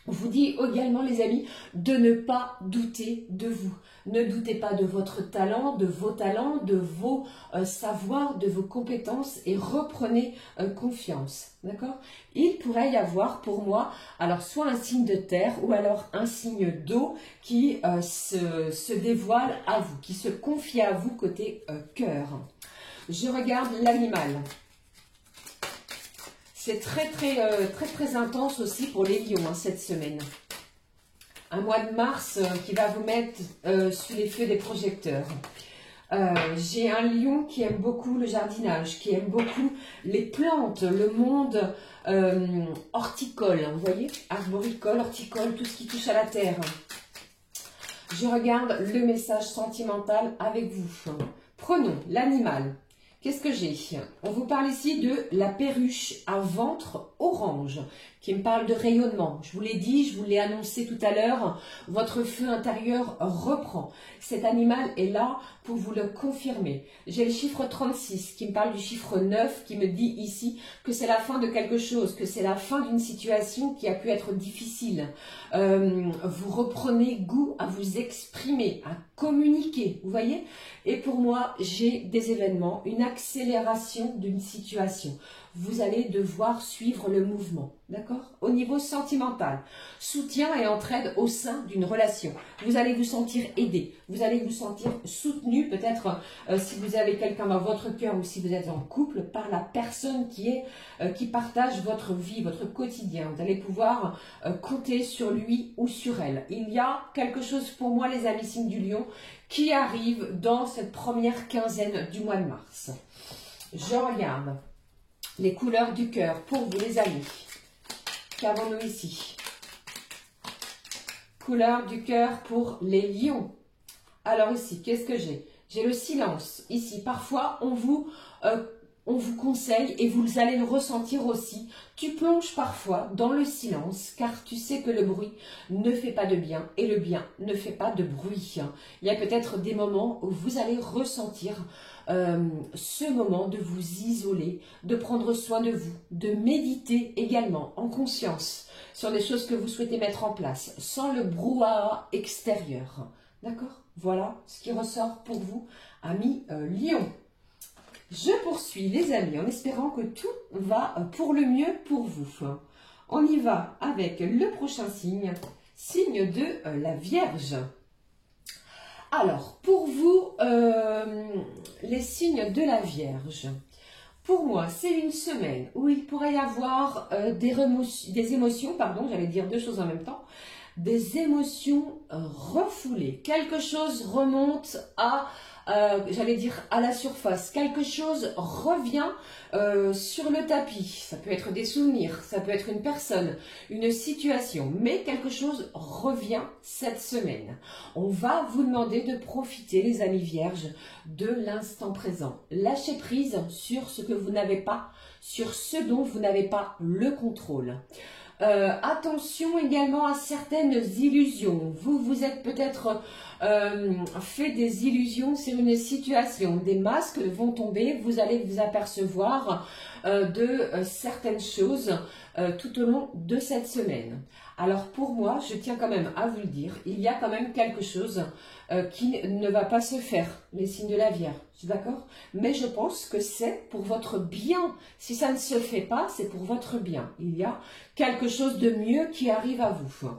Vous dit également, les amis, de ne pas douter de vous. Ne doutez pas de votre talent, de vos talents, de vos savoirs, de vos compétences et reprenez confiance. D'accord? Il pourrait y avoir pour moi, alors soit un signe de terre ou alors un signe d'eau qui se dévoile à vous, qui se confie à vous côté cœur. Je regarde l'animal. C'est très intense aussi pour les lions cette semaine. Un mois de mars qui va vous mettre sous les feux des projecteurs. J'ai un lion qui aime beaucoup le jardinage, qui aime beaucoup les plantes, le monde horticole. Vous voyez, arboricole, horticole, tout ce qui touche à la terre. Je regarde le message sentimental avec vous. Prenons l'animal. Qu'est-ce que j'ai? On vous parle ici de la perruche à ventre orange, qui me parle de rayonnement. Je vous l'ai dit, je vous l'ai annoncé tout à l'heure, votre feu intérieur reprend. Cet animal est là pour vous le confirmer. J'ai le chiffre 36 qui me parle du chiffre 9, qui me dit ici que c'est la fin de quelque chose, que c'est la fin d'une situation qui a pu être difficile. Vous reprenez goût à vous exprimer, à communiquer, vous voyez? Et pour moi, j'ai des événements, une accélération d'une situation. Vous allez devoir suivre le mouvement, d'accord? Au niveau sentimental, soutien et entraide au sein d'une relation. Vous allez vous sentir aidé, vous allez vous sentir soutenu, peut-être si vous avez quelqu'un dans votre cœur ou si vous êtes en couple, par la personne qui partage votre vie, votre quotidien. Vous allez pouvoir compter sur lui ou sur elle. Il y a quelque chose pour moi, les amis signes du lion, qui arrive dans cette première quinzaine du mois de mars. Je regarde les couleurs du cœur pour vous, les amis. Qu'avons-nous ici? Couleur du cœur pour les lions. Alors ici, qu'est-ce que j'ai? J'ai le silence. Ici, parfois, on vous conseille, et vous allez le ressentir aussi, tu plonges parfois dans le silence, car tu sais que le bruit ne fait pas de bien, et le bien ne fait pas de bruit. Il y a peut-être des moments où vous allez ressentir ce moment de vous isoler, de prendre soin de vous, de méditer également en conscience sur les choses que vous souhaitez mettre en place, sans le brouhaha extérieur. D'accord? Voilà ce qui ressort pour vous, amis Lion. Je poursuis les amis en espérant que tout va pour le mieux pour vous. On y va avec le prochain signe, signe de la Vierge. Alors, pour vous, les signes de la Vierge, pour moi, c'est une semaine où il pourrait y avoir des émotions, pardon, j'allais dire deux choses en même temps, des émotions refoulées. Quelque chose remonte à, j'allais dire, à la surface. Quelque chose revient sur le tapis. Ça peut être des souvenirs, ça peut être une personne, une situation, mais quelque chose revient cette semaine. On va vous demander de profiter, les amis vierges, de l'instant présent. Lâchez prise sur ce que vous n'avez pas, sur ce dont vous n'avez pas le contrôle. Attention également à certaines illusions. Vous vous êtes peut-être fait des illusions sur une situation. Des masques vont tomber. Vous allez vous apercevoir de certaines choses tout au long de cette semaine. Alors pour moi, je tiens quand même à vous le dire, il y a quand même quelque chose qui ne va pas se faire, les signes de la Vierge, d'accord? Mais je pense que c'est pour votre bien. Si ça ne se fait pas, c'est pour votre bien. Il y a quelque chose de mieux qui arrive à vous.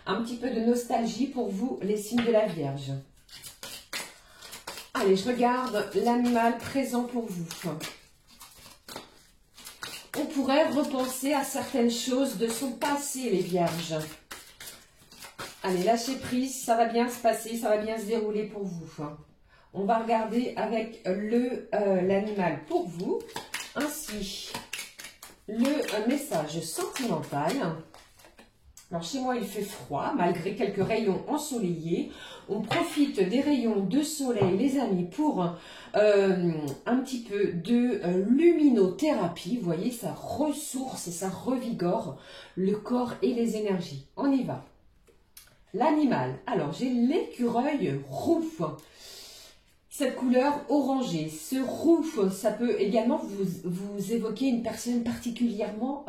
Un petit peu de nostalgie pour vous, les signes de la Vierge. Allez, je regarde l'animal présent pour vous. On pourrait repenser à certaines choses de son passé, les Vierges. Allez, lâchez prise, ça va bien se passer, ça va bien se dérouler pour vous. On va regarder avec l'animal pour vous. Ainsi, le message sentimental. Alors, chez moi, il fait froid, malgré quelques rayons ensoleillés. On profite des rayons de soleil, les amis, pour un petit peu de luminothérapie. Vous voyez, ça ressource et ça revigore le corps et les énergies. On y va. L'animal. Alors, j'ai l'écureuil roux. Cette couleur orangée, ce roux, ça peut également vous évoquer une personne particulièrement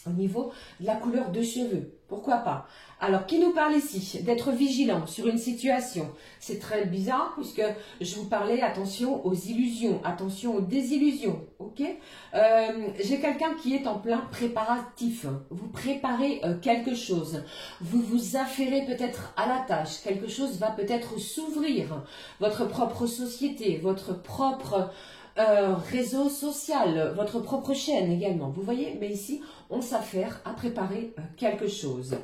au niveau de la couleur de cheveux. Pourquoi pas? Alors, qui nous parle ici? D'être vigilant sur une situation. C'est très bizarre puisque je vous parlais, attention aux illusions, attention aux désillusions. Ok? J'ai quelqu'un qui est en plein préparatif. Vous préparez quelque chose. Vous vous affairez peut-être à la tâche. Quelque chose va peut-être s'ouvrir. Votre propre société, votre propre réseau social, votre propre chaîne également. Vous voyez? Mais ici, on s'affaire à préparer quelque chose.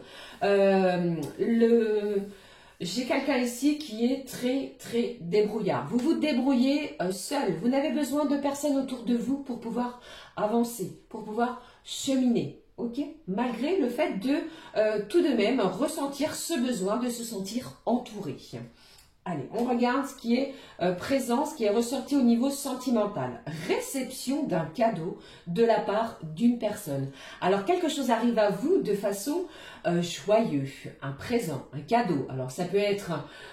J'ai quelqu'un ici qui est très débrouillard. Vous vous débrouillez seul. Vous n'avez besoin de personne autour de vous pour pouvoir avancer, pour pouvoir cheminer. Ok? Malgré le fait de tout de même ressentir ce besoin de se sentir entouré. Allez, on regarde ce qui est présent, ce qui est ressorti au niveau sentimental. Réception d'un cadeau de la part d'une personne. Alors, quelque chose arrive à vous de façon joyeuse, un présent, un cadeau. Alors, ça peut être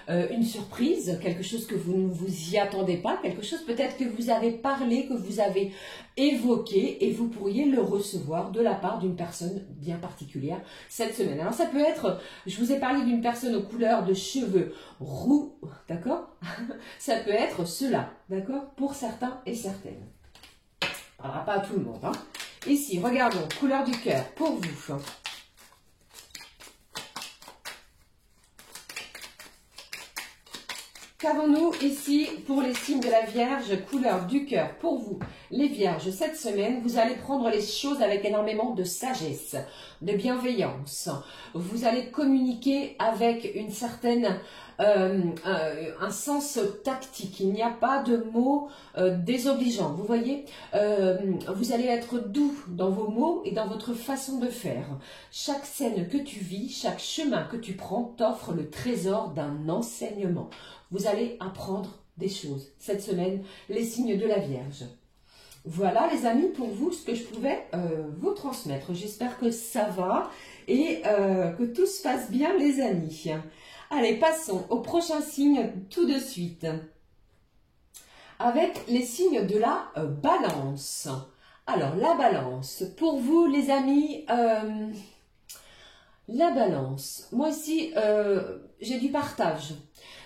une surprise, quelque chose que vous ne vous y attendez pas, quelque chose peut-être que vous avez parlé, que vous avez évoqué et vous pourriez le recevoir de la part d'une personne bien particulière cette semaine. Alors, ça peut être, je vous ai parlé d'une personne aux couleurs de cheveux roux, d'accord? Ça peut être cela, d'accord? Pour certains et certaines. On ne parlera pas à tout le monde, hein. Ici, regardons, couleur du cœur, pour vous. Qu'avons-nous ici pour les signes de la Vierge, couleur du cœur pour vous, les Vierges, cette semaine, vous allez prendre les choses avec énormément de sagesse, de bienveillance. Vous allez communiquer avec une certaine, un sens tactique. Il n'y a pas de mots désobligeants. Vous voyez, vous allez être doux dans vos mots et dans votre façon de faire. Chaque scène que tu vis, chaque chemin que tu prends t'offre le trésor d'un enseignement. Vous allez apprendre des choses. Cette semaine, les signes de la Vierge. Voilà les amis, pour vous, ce que je pouvais vous transmettre. J'espère que ça va et que tout se passe bien les amis. Allez, passons au prochain signe tout de suite. Avec les signes de la Balance. Alors, la Balance. Pour vous les amis... la Balance, moi ici, j'ai du partage,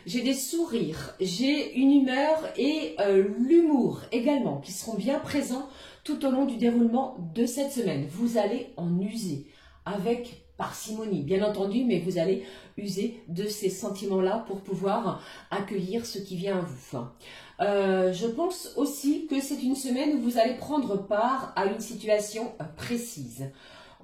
j'ai des sourires, j'ai une humeur et l'humour également qui seront bien présents tout au long du déroulement de cette semaine. Vous allez en user avec parcimonie, bien entendu, mais vous allez user de ces sentiments-là pour pouvoir accueillir ce qui vient à vous. Je pense aussi que c'est une semaine où vous allez prendre part à une situation précise.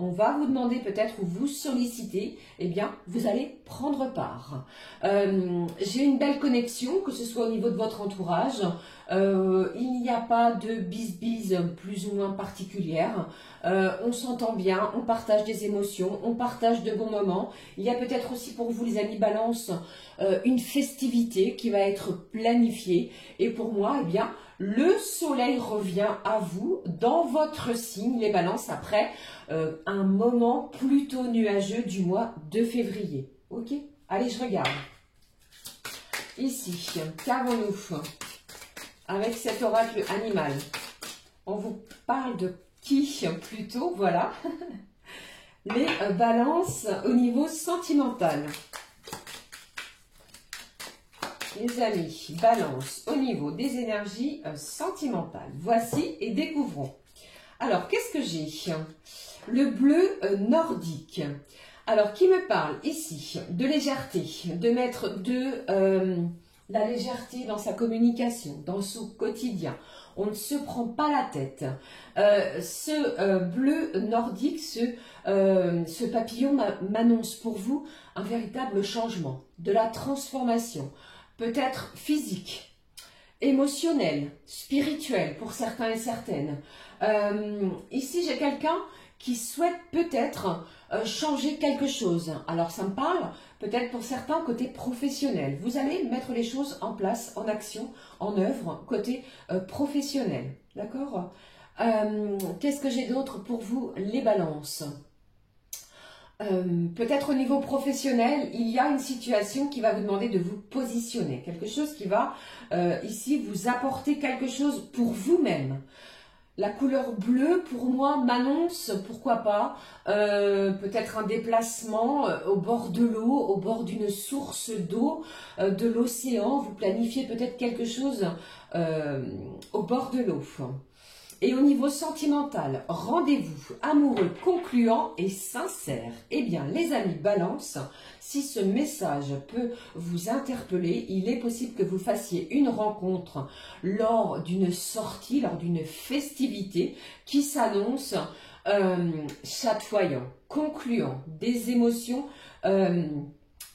On va vous demander peut-être ou vous solliciter, eh bien, vous allez prendre part. J'ai une belle connexion, que ce soit au niveau de votre entourage. Il n'y a pas de bise-bise plus ou moins particulière. On s'entend bien, on partage des émotions, on partage de bons moments. Il y a peut-être aussi pour vous, les amis Balance, une festivité qui va être planifiée. Et pour moi, eh bien, le soleil revient à vous dans votre signe, les Balances, après un moment plutôt nuageux du mois de février. Ok? Allez, je regarde. Ici, qu'avons-nous avec cet oracle animal? On vous parle de qui plutôt? Voilà. Les Balances au niveau sentimental. Les amis, Balance au niveau des énergies sentimentales. Voici et découvrons. Alors, qu'est-ce que j'ai? Le bleu nordique. Alors, qui me parle ici de légèreté, de mettre de la légèreté dans sa communication, dans son quotidien. On ne se prend pas la tête. Ce bleu nordique, ce papillon m'annonce pour vous un véritable changement, de la transformation. Peut-être physique, émotionnel, spirituel pour certains et certaines. Ici, j'ai quelqu'un qui souhaite peut-être changer quelque chose. Alors, ça me parle peut-être pour certains côté professionnel. Vous allez mettre les choses en place, en action, en œuvre, côté professionnel. D'accord? Qu'est-ce que j'ai d'autre pour vous, les Balances? Peut-être au niveau professionnel, il y a une situation qui va vous demander de vous positionner. Quelque chose qui va ici vous apporter quelque chose pour vous-même. La couleur bleue, pour moi, m'annonce, pourquoi pas, peut-être un déplacement au bord de l'eau, au bord d'une source d'eau, de l'océan. Vous planifiez peut-être quelque chose au bord de l'eau. Et au niveau sentimental, rendez-vous amoureux, concluant et sincère. Eh bien, les amis Balance, si ce message peut vous interpeller, il est possible que vous fassiez une rencontre lors d'une sortie, lors d'une festivité qui s'annonce chatoyant, concluant, des émotions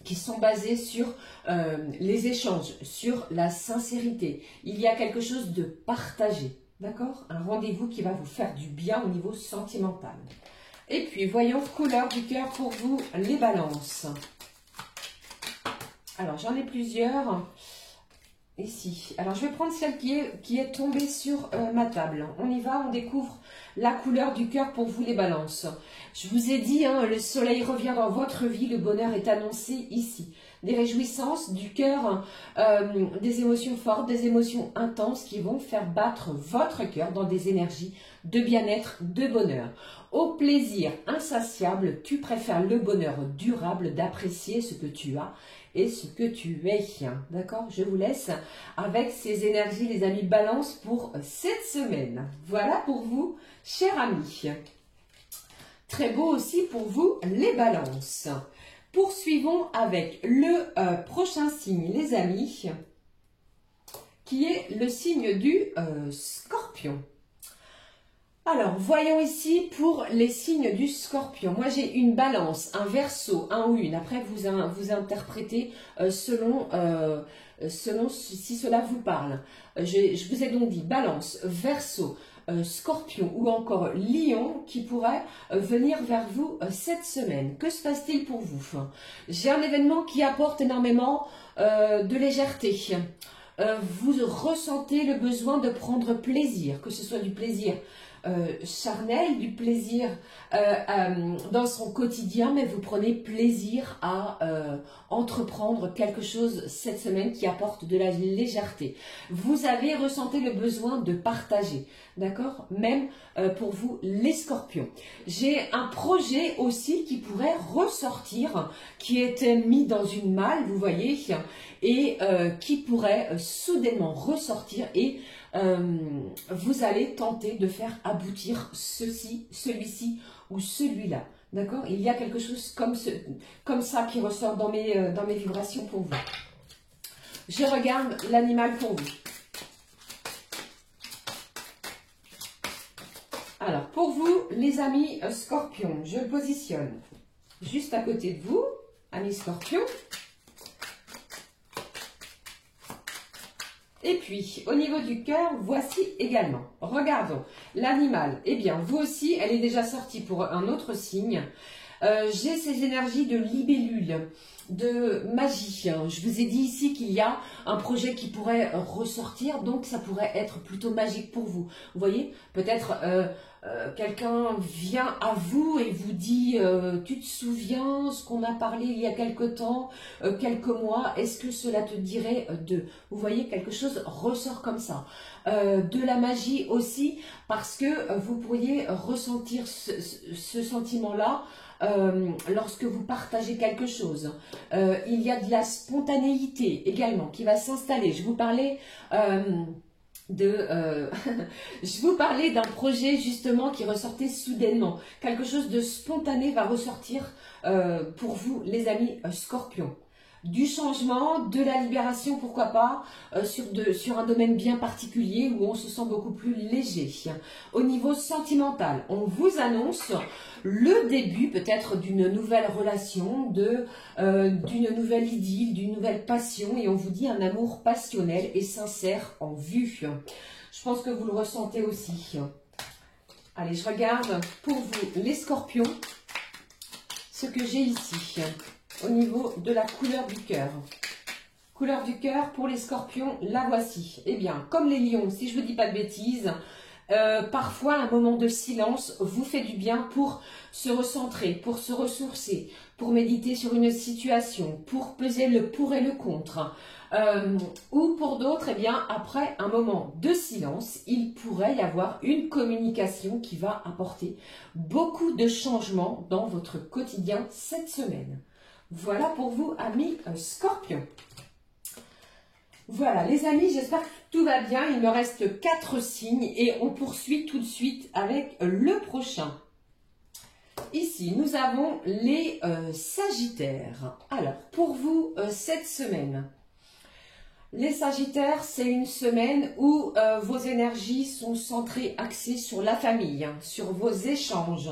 qui sont basées sur les échanges, sur la sincérité. Il y a quelque chose de partagé. D'accord? Un rendez-vous qui va vous faire du bien au niveau sentimental. Et puis, voyons, couleur du cœur pour vous, les Balances. Alors, j'en ai plusieurs ici. Alors, je vais prendre celle qui est tombée sur ma table. On y va, on découvre la couleur du cœur pour vous, les Balances. Je vous ai dit, hein, le soleil revient dans votre vie, le bonheur est annoncé ici. des réjouissances, du cœur, des émotions fortes, des émotions intenses qui vont faire battre votre cœur dans des énergies de bien-être, de bonheur. Au plaisir insatiable, tu préfères le bonheur durable d'apprécier ce que tu as et ce que tu es. D'accord? Je vous laisse avec ces énergies, les amis Balance, pour cette semaine. Voilà pour vous, chers amis. Très beau aussi pour vous, les Balances. Poursuivons avec le prochain signe, les amis, qui est le signe du Scorpion. Alors, voyons ici pour les signes du Scorpion. Moi, j'ai une Balance, un Verseau, un ou une. Après, vous interprétez selon si cela vous parle. Je vous ai donc dit Balance, Verseau, Scorpion ou encore Lion qui pourrait venir vers vous cette semaine. Que se passe-t-il pour vous? J'ai un événement qui apporte énormément de légèreté. Vous ressentez le besoin de prendre plaisir, que ce soit du plaisir charnel, du plaisir dans son quotidien, mais vous prenez plaisir à entreprendre quelque chose cette semaine qui apporte de la légèreté. Vous avez ressenti le besoin de partager, d'accord? Même pour vous, les Scorpions. J'ai un projet aussi qui pourrait ressortir, qui était mis dans une malle, vous voyez, et qui pourrait soudainement ressortir et vous allez tenter de faire aboutir ceci, celui-ci ou celui-là. D'accord? Il y a quelque chose comme ça qui ressort dans mes vibrations pour vous. Je regarde l'animal pour vous. Alors, pour vous, les amis Scorpions, je le positionne juste à côté de vous, amis Scorpions. Et puis, au niveau du cœur, voici également. Regardons, l'animal, eh bien, vous aussi, elle est déjà sortie pour un autre signe. J'ai ces énergies de libellule, de magie. Je vous ai dit ici qu'il y a un projet qui pourrait ressortir, donc ça pourrait être plutôt magique pour vous. Vous voyez, peut-être quelqu'un vient à vous et vous dit tu te souviens ce qu'on a parlé il y a quelque temps, quelques mois, est-ce que cela te dirait de... Vous voyez, quelque chose ressort comme ça. De la magie aussi, parce que vous pourriez ressentir ce sentiment-là lorsque vous partagez quelque chose. Il y a de la spontanéité également qui va s'installer. Je vous parlais je vous parlais d'un projet justement qui ressortait soudainement. Quelque chose de spontané va ressortir pour vous, les amis Scorpions. Du changement, de la libération, pourquoi pas, sur un domaine bien particulier où on se sent beaucoup plus léger. Au niveau sentimental, on vous annonce le début peut-être d'une nouvelle relation, d'une nouvelle idylle, d'une nouvelle passion, et on vous dit un amour passionnel et sincère en vue. Je pense que vous le ressentez aussi. Allez, je regarde pour vous les Scorpions, ce que j'ai ici. Au niveau de la couleur du cœur. Couleur du cœur pour les Scorpions, la voici. Eh bien, comme les lions, si je ne vous dis pas de bêtises, parfois un moment de silence vous fait du bien pour se recentrer, pour se ressourcer, pour méditer sur une situation, pour peser le pour et le contre. Ou pour d'autres, eh bien, après un moment de silence, il pourrait y avoir une communication qui va apporter beaucoup de changements dans votre quotidien cette semaine. Voilà pour vous, amis Scorpions. Voilà, les amis, j'espère que tout va bien. Il me reste 4 signes et on poursuit tout de suite avec le prochain. Ici, nous avons les Sagittaires. Alors, pour vous, cette semaine, les Sagittaires, c'est une semaine où vos énergies sont centrées, axées sur la famille, sur vos échanges,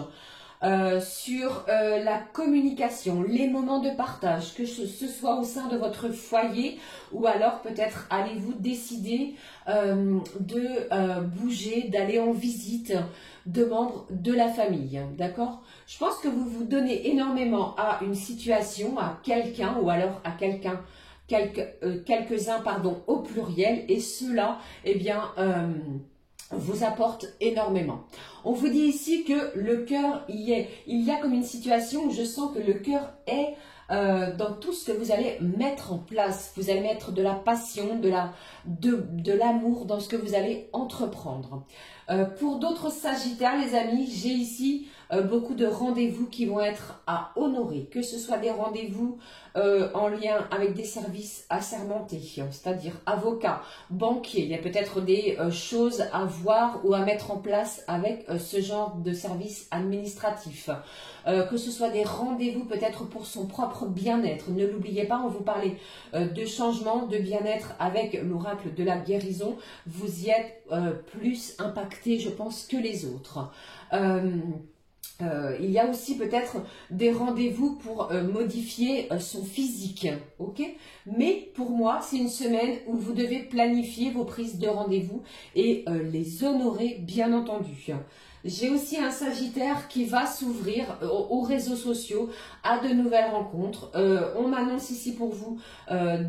sur la communication, les moments de partage, que ce soit au sein de votre foyer ou alors peut-être allez-vous décider de bouger, d'aller en visite de membres de la famille, d'accord? Je pense que vous vous donnez énormément à une situation, à quelqu'un ou alors à quelqu'un, quelques-uns, pardon, au pluriel, et cela, eh bien... vous apporte énormément. On vous dit ici que le cœur y est. Il y a comme une situation où je sens que le cœur est dans tout ce que vous allez mettre en place. Vous allez mettre de la passion, de l'amour dans ce que vous allez entreprendre. Pour d'autres Sagittaires, les amis, j'ai ici beaucoup de rendez-vous qui vont être à honorer, que ce soit des rendez-vous en lien avec des services assermentés, c'est-à-dire avocats, banquiers. Il y a peut-être des choses à voir ou à mettre en place avec ce genre de service administratif. Que ce soit des rendez-vous peut-être pour son propre bien-être. Ne l'oubliez pas, on vous parlait de changement, de bien-être avec l'oracle de la guérison. Vous y êtes plus impacté, je pense, que les autres. Il y a aussi peut-être des rendez-vous pour modifier son physique, ok? Mais pour moi, c'est une semaine où vous devez planifier vos prises de rendez-vous et les honorer, bien entendu. J'ai aussi un Sagittaire qui va s'ouvrir aux réseaux sociaux, à de nouvelles rencontres. On m'annonce ici pour vous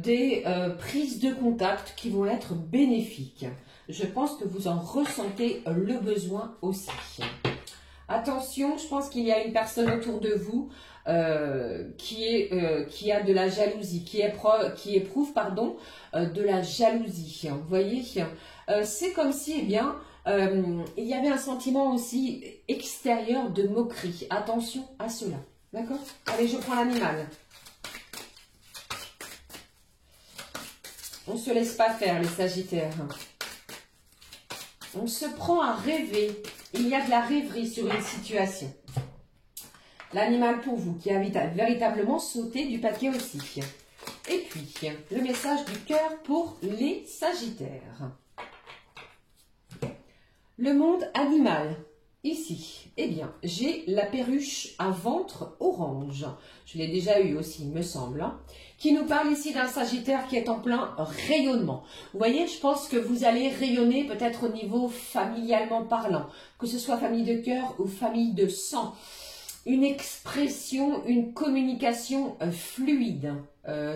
des prises de contact qui vont être bénéfiques. Je pense que vous en ressentez le besoin aussi. Attention, je pense qu'il y a une personne autour de vous qui a de la jalousie, qui éprouve de la jalousie. Vous voyez, c'est comme si, eh bien, il y avait un sentiment aussi extérieur de moquerie. Attention à cela. D'accord? Allez, je prends l'animal. On ne se laisse pas faire, les Sagittaires. On se prend à rêver. Il y a de la rêverie sur une situation. L'animal pour vous qui a véritablement sauté du paquet aussi. Et puis, le message du cœur pour les Sagittaires. Le monde animal. Ici, eh bien, j'ai la perruche à ventre orange. Je l'ai déjà eu aussi, il me semble. Hein, qui nous parle ici d'un Sagittaire qui est en plein rayonnement. Vous voyez, je pense que vous allez rayonner peut-être au niveau familialement parlant. Que ce soit famille de cœur ou famille de sang. Une expression, une communication fluide,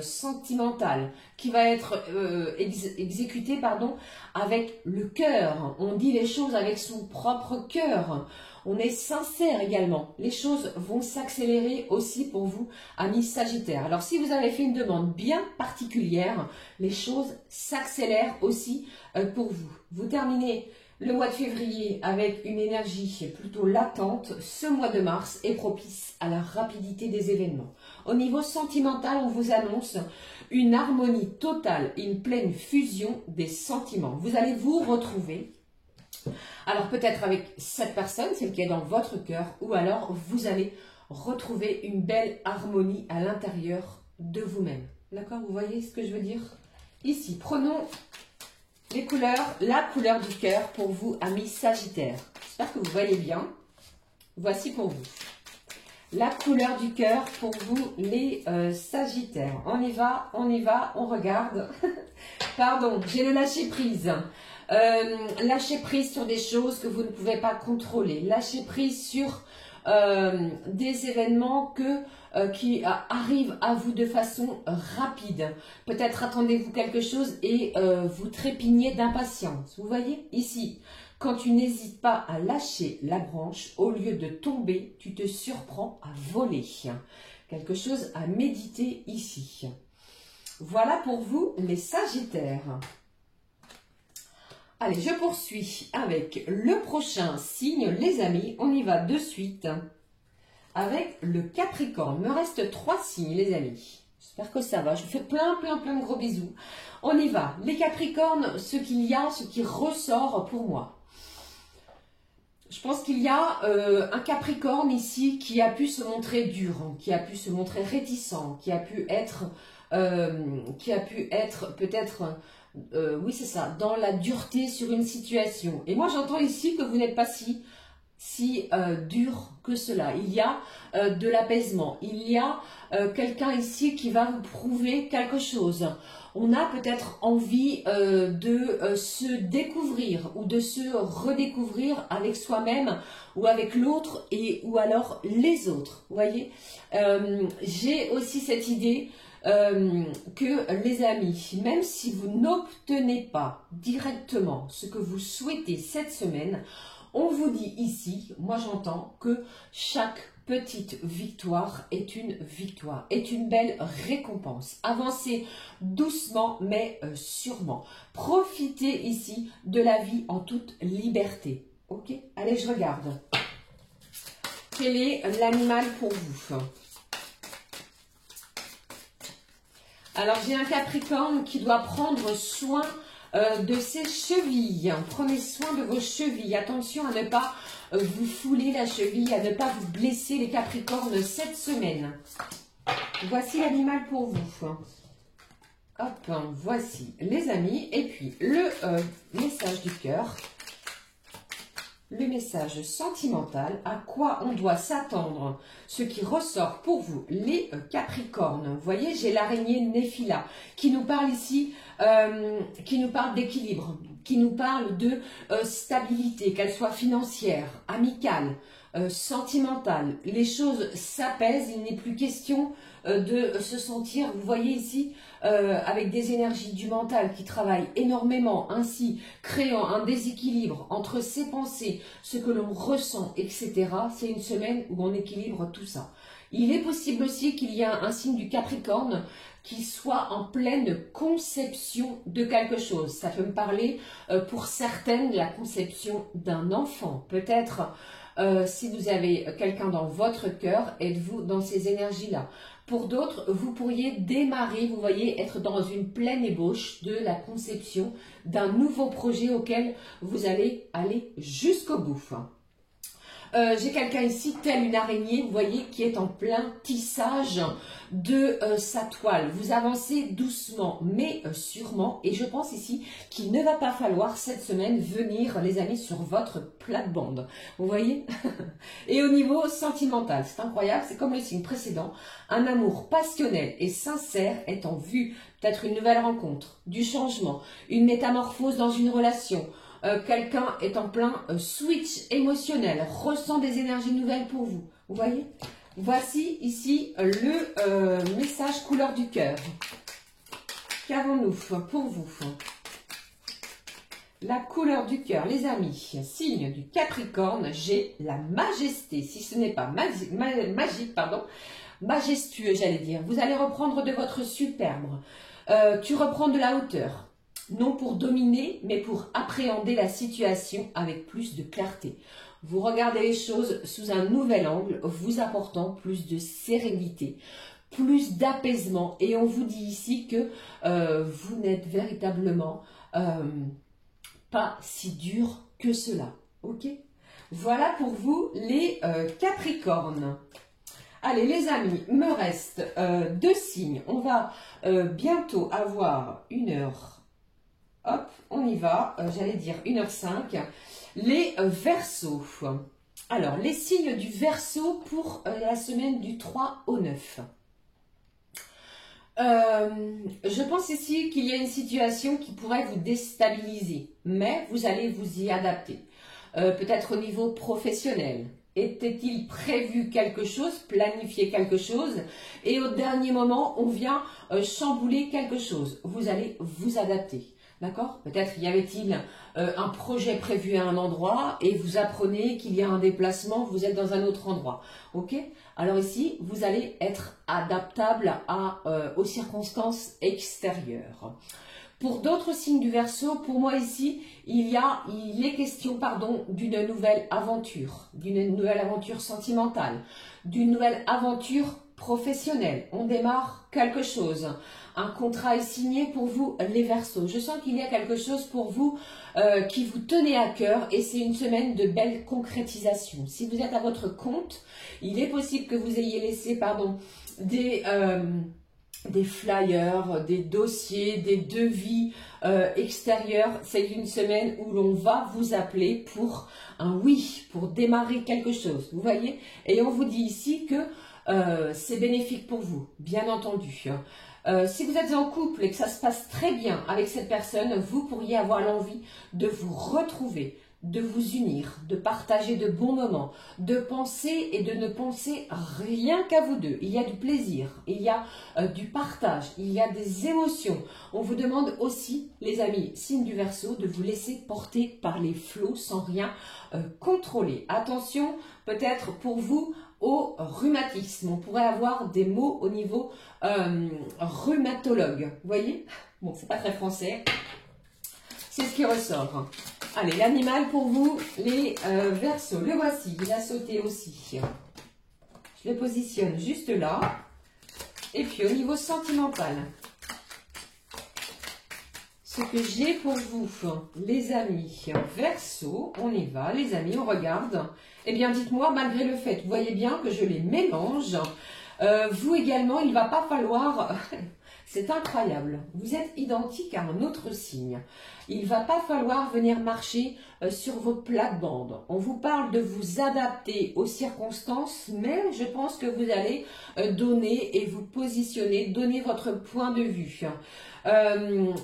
sentimentale, qui va être exécutée avec le cœur. On dit les choses avec son propre cœur. On est sincère également. Les choses vont s'accélérer aussi pour vous, amis Sagittaires. Alors, si vous avez fait une demande bien particulière, les choses s'accélèrent aussi pour vous. Vous terminez le mois de février avec une énergie plutôt latente. Ce mois de mars est propice à la rapidité des événements. Au niveau sentimental, on vous annonce une harmonie totale, une pleine fusion des sentiments. Vous allez vous retrouver, alors peut-être avec cette personne, celle qui est dans votre cœur, ou alors vous allez retrouver une belle harmonie à l'intérieur de vous-même. D'accord? Vous voyez ce que je veux dire? Ici, prenons les couleurs, la couleur du cœur pour vous, amis Sagittaires. J'espère que vous voyez bien. Voici pour vous. La couleur du cœur pour vous, les Sagittaires. On y va, on regarde. Pardon, j'ai le lâcher prise. Lâcher prise sur des choses que vous ne pouvez pas contrôler. Lâcher prise sur des événements qui arrivent à vous de façon rapide. Peut-être attendez-vous quelque chose et vous trépignez d'impatience. Vous voyez ici, quand tu n'hésites pas à lâcher la branche, au lieu de tomber, tu te surprends à voler. Quelque chose à méditer ici. Voilà pour vous les Sagittaires. Allez, je poursuis avec le prochain signe, les amis. On y va de suite avec le Capricorne. Il me reste 3 signes, les amis. J'espère que ça va. Je vous fais plein de gros bisous. On y va. Les Capricornes, ce qui ressort pour moi. Je pense qu'il y a un Capricorne ici qui a pu se montrer dur, qui a pu se montrer réticent, qui a pu être peut-être... oui, c'est ça, dans la dureté sur une situation. Et moi, j'entends ici que vous n'êtes pas si si dur que cela. Il y a de l'apaisement. Il y a quelqu'un ici qui va vous prouver quelque chose. On a peut-être envie de se découvrir ou de se redécouvrir avec soi-même ou avec l'autre ou alors les autres. Vous voyez, j'ai aussi cette idée que les amis, même si vous n'obtenez pas directement ce que vous souhaitez cette semaine, on vous dit ici, moi j'entends que chaque petite victoire est une victoire, est une belle récompense. Avancez doucement mais sûrement. Profitez ici de la vie en toute liberté. Ok? Allez, je regarde. Quel est l'animal pour vous? Alors, j'ai un Capricorne qui doit prendre soin de ses chevilles. Prenez soin de vos chevilles. Attention à ne pas vous fouler la cheville, à ne pas vous blesser les Capricornes cette semaine. Voici l'animal pour vous. Hop, voici les amis. Et puis, le message du cœur. Le message sentimental, à quoi on doit s'attendre, ce qui ressort pour vous, les Capricornes. Vous voyez, j'ai l'araignée Néphila qui nous parle ici, qui nous parle d'équilibre, qui nous parle de stabilité, qu'elle soit financière, amicale, sentimentale. Les choses s'apaisent, il n'est plus question de se sentir, vous voyez ici, avec des énergies du mental qui travaillent énormément, ainsi créant un déséquilibre entre ses pensées, ce que l'on ressent, etc. C'est une semaine où on équilibre tout ça. Il est possible aussi qu'il y ait un signe du Capricorne qui soit en pleine conception de quelque chose. Ça peut me parler pour certaines de la conception d'un enfant. Peut-être si vous avez quelqu'un dans votre cœur, êtes-vous dans ces énergies-là. Pour d'autres, vous pourriez démarrer, vous voyez, être dans une pleine ébauche de la conception d'un nouveau projet auquel vous allez aller jusqu'au bout. J'ai quelqu'un ici, tel une araignée, vous voyez, qui est en plein tissage de sa toile. Vous avancez doucement, mais sûrement. Et je pense ici qu'il ne va pas falloir cette semaine venir, les amis, sur votre plate-bande. Vous voyez? Et au niveau sentimental, c'est incroyable, c'est comme le signe précédent. Un amour passionnel et sincère est en vue. Peut-être une nouvelle rencontre, du changement, une métamorphose dans une relation. Quelqu'un est en plein switch émotionnel, ressent des énergies nouvelles pour vous. Vous voyez? Voici ici le message couleur du cœur. Qu'avons-nous pour vous? La couleur du cœur, les amis, signe du Capricorne, j'ai la majesté. Si ce n'est pas magique, pardon, majestueux, j'allais dire. Vous allez reprendre de votre superbe. Tu reprends de la hauteur. Non pour dominer, mais pour appréhender la situation avec plus de clarté. Vous regardez les choses sous un nouvel angle, vous apportant plus de sérénité, plus d'apaisement. Et on vous dit ici que vous n'êtes véritablement pas si dur que cela. Ok? Voilà pour vous les Capricornes. Allez les amis, il me reste 2 signes. On va bientôt avoir 1 heure. Hop, on y va, j'allais dire 1h05. Les Verseaux. Alors, les signes du Verseau pour la semaine du 3 au 9. Je pense ici qu'il y a une situation qui pourrait vous déstabiliser, mais vous allez vous y adapter. Peut-être au niveau professionnel. Était-il prévu quelque chose, planifié quelque chose, et au dernier moment, on vient chambouler quelque chose. Vous allez vous adapter. D'accord? Peut-être y avait-il un projet prévu à un endroit et vous apprenez qu'il y a un déplacement, vous êtes dans un autre endroit. Ok? Alors ici, vous allez être adaptable aux circonstances extérieures. Pour d'autres signes du Verseau, pour moi ici, il est question d'une nouvelle aventure sentimentale, d'une nouvelle aventure professionnelle. On démarre quelque chose. Un contrat est signé pour vous, les Verseaux. Je sens qu'il y a quelque chose pour vous qui vous tenait à cœur et c'est une semaine de belle concrétisation. Si vous êtes à votre compte, il est possible que vous ayez laissé des flyers, des dossiers, des devis extérieurs. C'est une semaine où l'on va vous appeler pour un oui, pour démarrer quelque chose. Vous voyez? Et on vous dit ici que c'est bénéfique pour vous, bien entendu. Si vous êtes en couple et que ça se passe très bien avec cette personne, vous pourriez avoir l'envie de vous retrouver, de vous unir, de partager de bons moments, de penser et de ne penser rien qu'à vous deux. Il y a du plaisir, il y a du partage, il y a des émotions. On vous demande aussi, les amis, signe du Verseau, de vous laisser porter par les flots sans rien contrôler. Attention, peut-être pour vous, au rhumatisme. On pourrait avoir des mots au niveau rhumatologue. Vous voyez? Bon, c'est pas très français. C'est ce qui ressort. Allez, l'animal pour vous, les Verseaux. Le voici, il a sauté aussi. Je le positionne juste là. Et puis au niveau sentimental, ce que j'ai pour vous, les amis Verseaux, on y va, les amis, on regarde. Eh bien, dites-moi, malgré le fait, vous voyez bien que je les mélange, vous également, il ne va pas falloir... C'est incroyable. Vous êtes identique à un autre signe. Il ne va pas falloir venir marcher sur vos plates-bandes. On vous parle de vous adapter aux circonstances, mais je pense que vous allez donner et vous positionner, donner votre point de vue.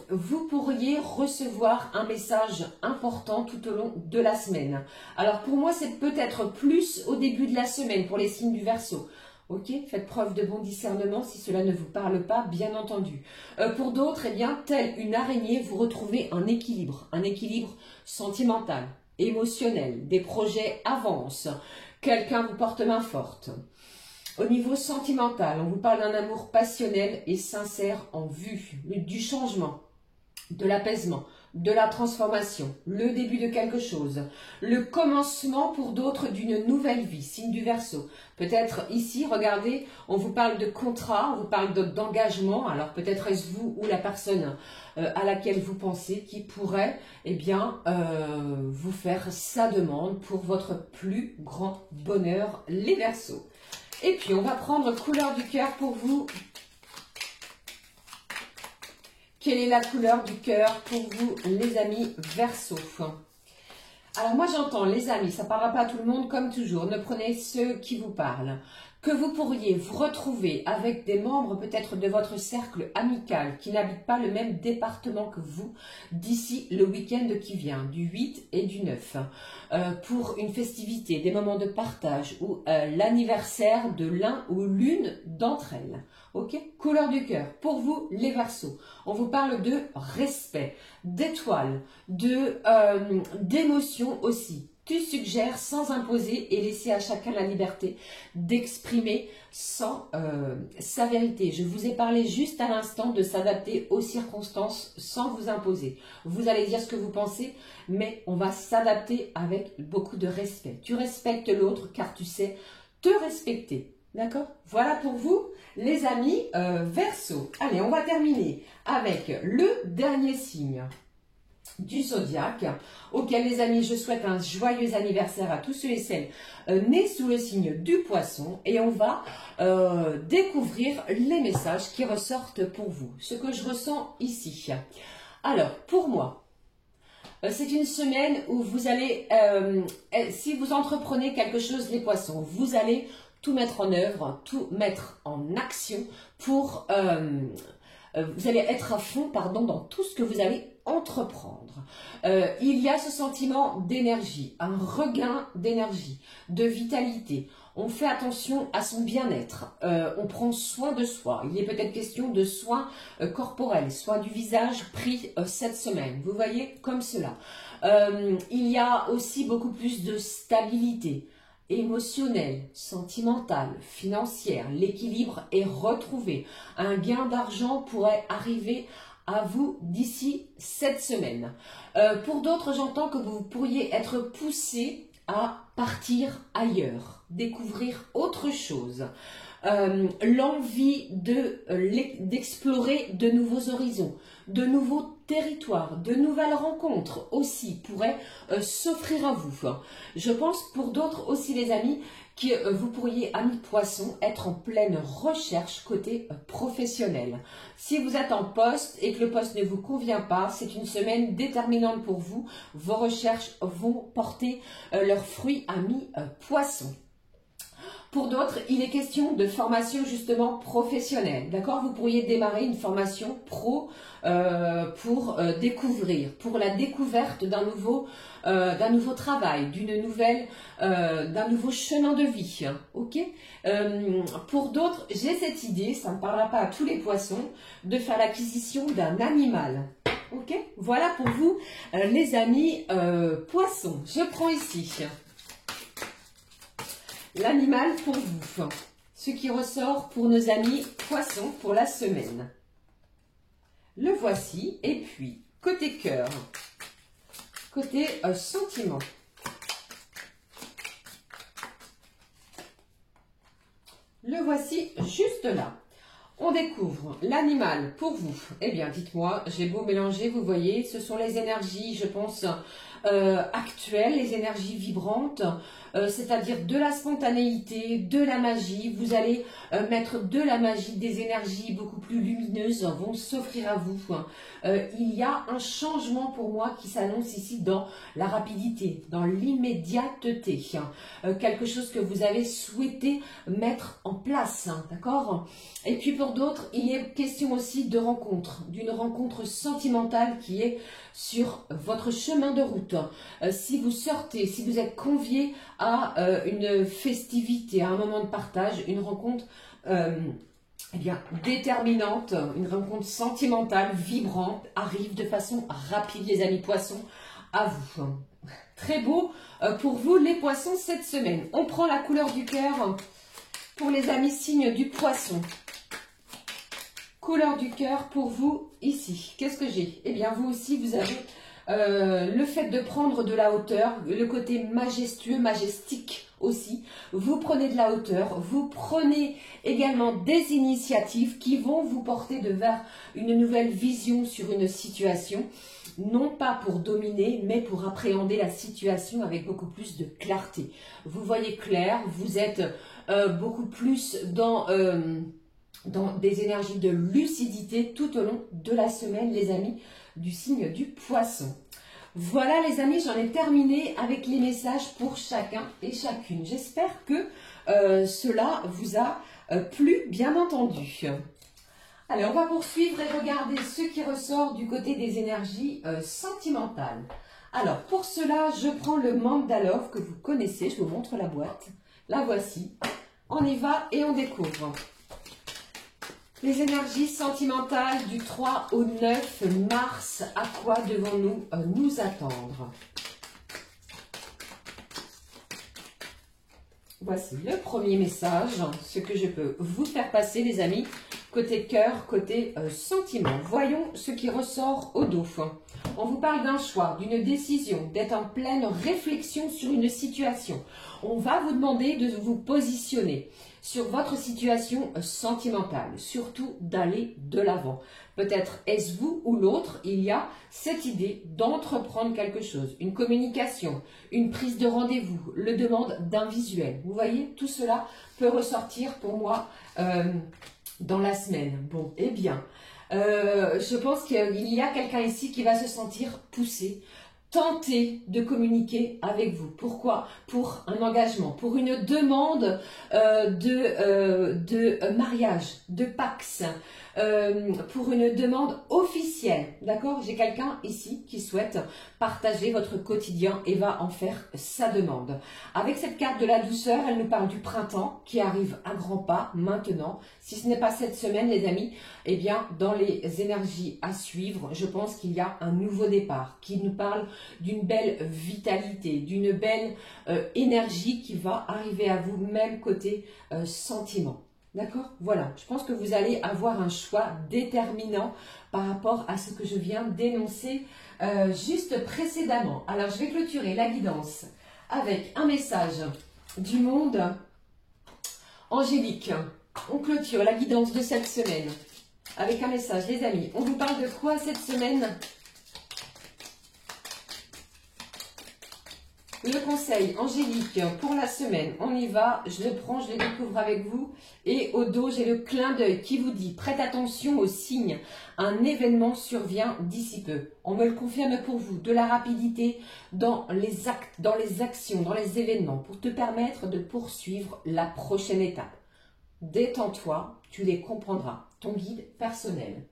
Vous pourriez recevoir un message important tout au long de la semaine. Alors pour moi, c'est peut-être plus au début de la semaine pour les signes du Verseau. Ok, faites preuve de bon discernement si cela ne vous parle pas, bien entendu. Pour d'autres, eh bien, telle une araignée, vous retrouvez un équilibre sentimental, émotionnel, des projets avancent, quelqu'un vous porte main forte. Au niveau sentimental, on vous parle d'un amour passionnel et sincère en vue, du changement, de l'apaisement, de la transformation, le début de quelque chose, le commencement pour d'autres d'une nouvelle vie, signe du Verseau. Peut-être ici, regardez, on vous parle de contrat, on vous parle d'engagement, alors peut-être est-ce vous ou la personne à laquelle vous pensez qui pourrait eh bien, vous faire sa demande pour votre plus grand bonheur, les Verseaux. Et puis, on va prendre couleur du cœur pour vous. Quelle est la couleur du cœur pour vous, les amis Verseaux? Alors, moi, j'entends, les amis, ça ne parlera pas à tout le monde, comme toujours. Ne prenez ceux qui vous parlent. Que vous pourriez vous retrouver avec des membres peut-être de votre cercle amical qui n'habitent pas le même département que vous d'ici le week-end qui vient, du 8 et du 9, pour une festivité, des moments de partage ou l'anniversaire de l'un ou l'une d'entre elles. Ok? Couleur du cœur. Pour vous, les Verseaux, on vous parle de respect, d'étoiles, d'émotions aussi. Tu suggères sans imposer et laisser à chacun la liberté d'exprimer sa vérité. Je vous ai parlé juste à l'instant de s'adapter aux circonstances sans vous imposer. Vous allez dire ce que vous pensez, mais on va s'adapter avec beaucoup de respect. Tu respectes l'autre car tu sais te respecter. D'accord? Voilà pour vous, les amis Verseaux. Allez, on va terminer avec le dernier signe du zodiaque, auquel les amis je souhaite un joyeux anniversaire à tous ceux et celles nés sous le signe du Poisson, et on va découvrir les messages qui ressortent pour vous, ce que je ressens ici. Alors pour moi, c'est une semaine où vous allez, si vous entreprenez quelque chose les Poissons, vous allez tout mettre en œuvre, tout mettre en action pour... vous allez être à fond, pardon, dans tout ce que vous allez entreprendre. Il y a ce sentiment d'énergie, un regain d'énergie, de vitalité. On fait attention à son bien-être, on prend soin de soi. Il est peut-être question de soins corporels, soins du visage pris cette semaine. Vous voyez, comme cela. Il y a aussi beaucoup plus de stabilité émotionnelle, sentimentale, financière. L'équilibre est retrouvé. Un gain d'argent pourrait arriver à vous d'ici cette semaine. Pour d'autres, j'entends que vous pourriez être poussé à partir ailleurs. découvrir autre chose. L'envie d'explorer de nouveaux horizons, de nouveaux territoires, de nouvelles rencontres aussi pourraient s'offrir à vous. Je pense pour d'autres aussi les amis, que vous pourriez, amis poissons, être en pleine recherche côté professionnel. Si vous êtes en poste et que le poste ne vous convient pas, c'est une semaine déterminante pour vous. Vos recherches vont porter leurs fruits, amis poissons. Pour d'autres, il est question de formation justement professionnelle. D'accord? Vous pourriez démarrer une formation pro pour découvrir, pour la découverte d'un nouveau travail, d'un nouveau chemin de vie. Ok? Pour d'autres, j'ai cette idée, ça ne parlera pas à tous les poissons, de faire l'acquisition d'un animal. Ok? Voilà pour vous, les amis poissons. Je prends ici l'animal pour vous, ce qui ressort pour nos amis poissons pour la semaine. Le voici, et puis côté cœur, côté sentiment. Le voici juste là. On découvre l'animal pour vous. Eh bien, dites-moi, j'ai beau mélanger, vous voyez, ce sont les énergies, je pense, actuelles, les énergies vibrantes, c'est-à-dire de la spontanéité, de la magie. Vous allez mettre de la magie, des énergies beaucoup plus lumineuses vont s'offrir à vous. Il y a un changement pour moi qui s'annonce ici dans la rapidité, dans l'immédiateté. Quelque chose que vous avez souhaité mettre en place, d'accord? Et puis pour d'autres, il est question aussi de rencontre, d'une rencontre sentimentale qui est sur votre chemin de route. Si vous sortez, si vous êtes convié à une festivité, à un moment de partage, une rencontre eh bien, déterminante, une rencontre sentimentale, vibrante, arrive de façon rapide, les amis poissons, à vous. Très beau pour vous, les poissons, cette semaine. On prend la couleur du cœur pour les amis signes du poisson. Couleur du cœur pour vous ici. Qu'est-ce que j'ai? Eh bien, vous aussi, vous avez le fait de prendre de la hauteur, le côté majestueux, majestique aussi. Vous prenez de la hauteur, vous prenez également des initiatives qui vont vous porter vers une nouvelle vision sur une situation. Non pas pour dominer, mais pour appréhender la situation avec beaucoup plus de clarté. Vous voyez clair, vous êtes beaucoup plus dans des énergies de lucidité tout au long de la semaine, les amis du signe du poisson. Voilà les amis, j'en ai terminé avec les messages pour chacun et chacune. J'espère que cela vous a plu, bien entendu. Allez, on va poursuivre et regarder ce qui ressort du côté des énergies sentimentales. Alors, pour cela, je prends le Mandalove que vous connaissez. Je vous montre la boîte. La voici. On y va et on découvre. Les énergies sentimentales du 3 au 9 mars. À quoi devons-nous nous attendre? Voici le premier message, ce que je peux vous faire passer, les amis. Côté cœur, côté sentiment. Voyons ce qui ressort au dos. On vous parle d'un choix, d'une décision, d'être en pleine réflexion sur une situation. On va vous demander de vous positionner sur votre situation sentimentale, surtout d'aller de l'avant. Peut-être est-ce vous ou l'autre, il y a cette idée d'entreprendre quelque chose, une communication, une prise de rendez-vous, le demande d'un visuel. Vous voyez, tout cela peut ressortir pour moi dans la semaine. Bon, eh bien, je pense qu'il y a quelqu'un ici qui va se sentir poussé, tenté de communiquer avec vous. Pourquoi? Pour un engagement, pour une demande de mariage, de Pax, pour une demande officielle. D'accord? J'ai quelqu'un ici qui souhaite partager votre quotidien et va en faire sa demande. Avec cette carte de la douceur, elle nous parle du printemps qui arrive à grands pas maintenant. Si ce n'est pas cette semaine, les amis, eh bien, dans les énergies à suivre, je pense qu'il y a un nouveau départ qui nous parle d'une belle vitalité, d'une belle énergie qui va arriver à vous, même côté sentiment. D'accord? Voilà, je pense que vous allez avoir un choix déterminant par rapport à ce que je viens d'énoncer juste précédemment. Alors, je vais clôturer la guidance avec un message du monde angélique. On clôture la guidance de cette semaine avec un message, les amis. On vous parle de quoi cette semaine? Le conseil angélique pour la semaine, on y va, je le prends, je le découvre avec vous. Et au dos, j'ai le clin d'œil qui vous dit, prête attention aux signes, un événement survient d'ici peu. On me le confirme pour vous, de la rapidité dans les actes, dans les actions, dans les événements, pour te permettre de poursuivre la prochaine étape. Détends-toi, tu les comprendras, ton guide personnel.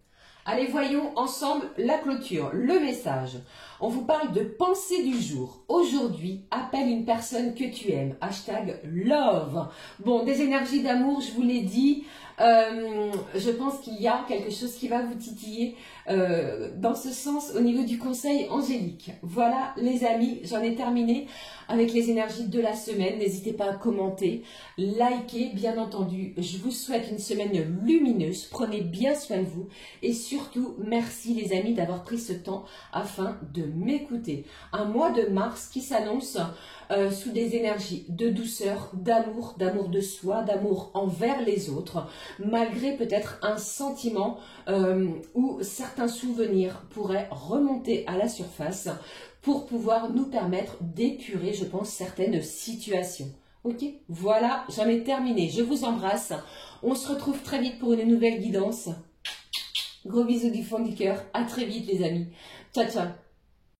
Allez, voyons ensemble la clôture, le message. On vous parle de pensée du jour. Aujourd'hui, appelle une personne que tu aimes. Hashtag love. Bon, des énergies d'amour, je vous l'ai dit. Je pense qu'il y a quelque chose qui va vous titiller dans ce sens au niveau du conseil angélique. Voilà les amis, j'en ai terminé avec les énergies de la semaine. N'hésitez pas à commenter, liker bien entendu. Je vous souhaite une semaine lumineuse. Prenez bien soin de vous et surtout merci les amis d'avoir pris ce temps afin de m'écouter. Un mois de mars qui s'annonce sous des énergies de douceur, d'amour de soi, d'amour envers les autres, malgré peut-être un sentiment où certains souvenirs pourraient remonter à la surface pour pouvoir nous permettre d'épurer, je pense, certaines situations. Ok, voilà, j'en ai terminé. Je vous embrasse. On se retrouve très vite pour une nouvelle guidance. Gros bisous du fond du cœur. À très vite les amis. Ciao, ciao.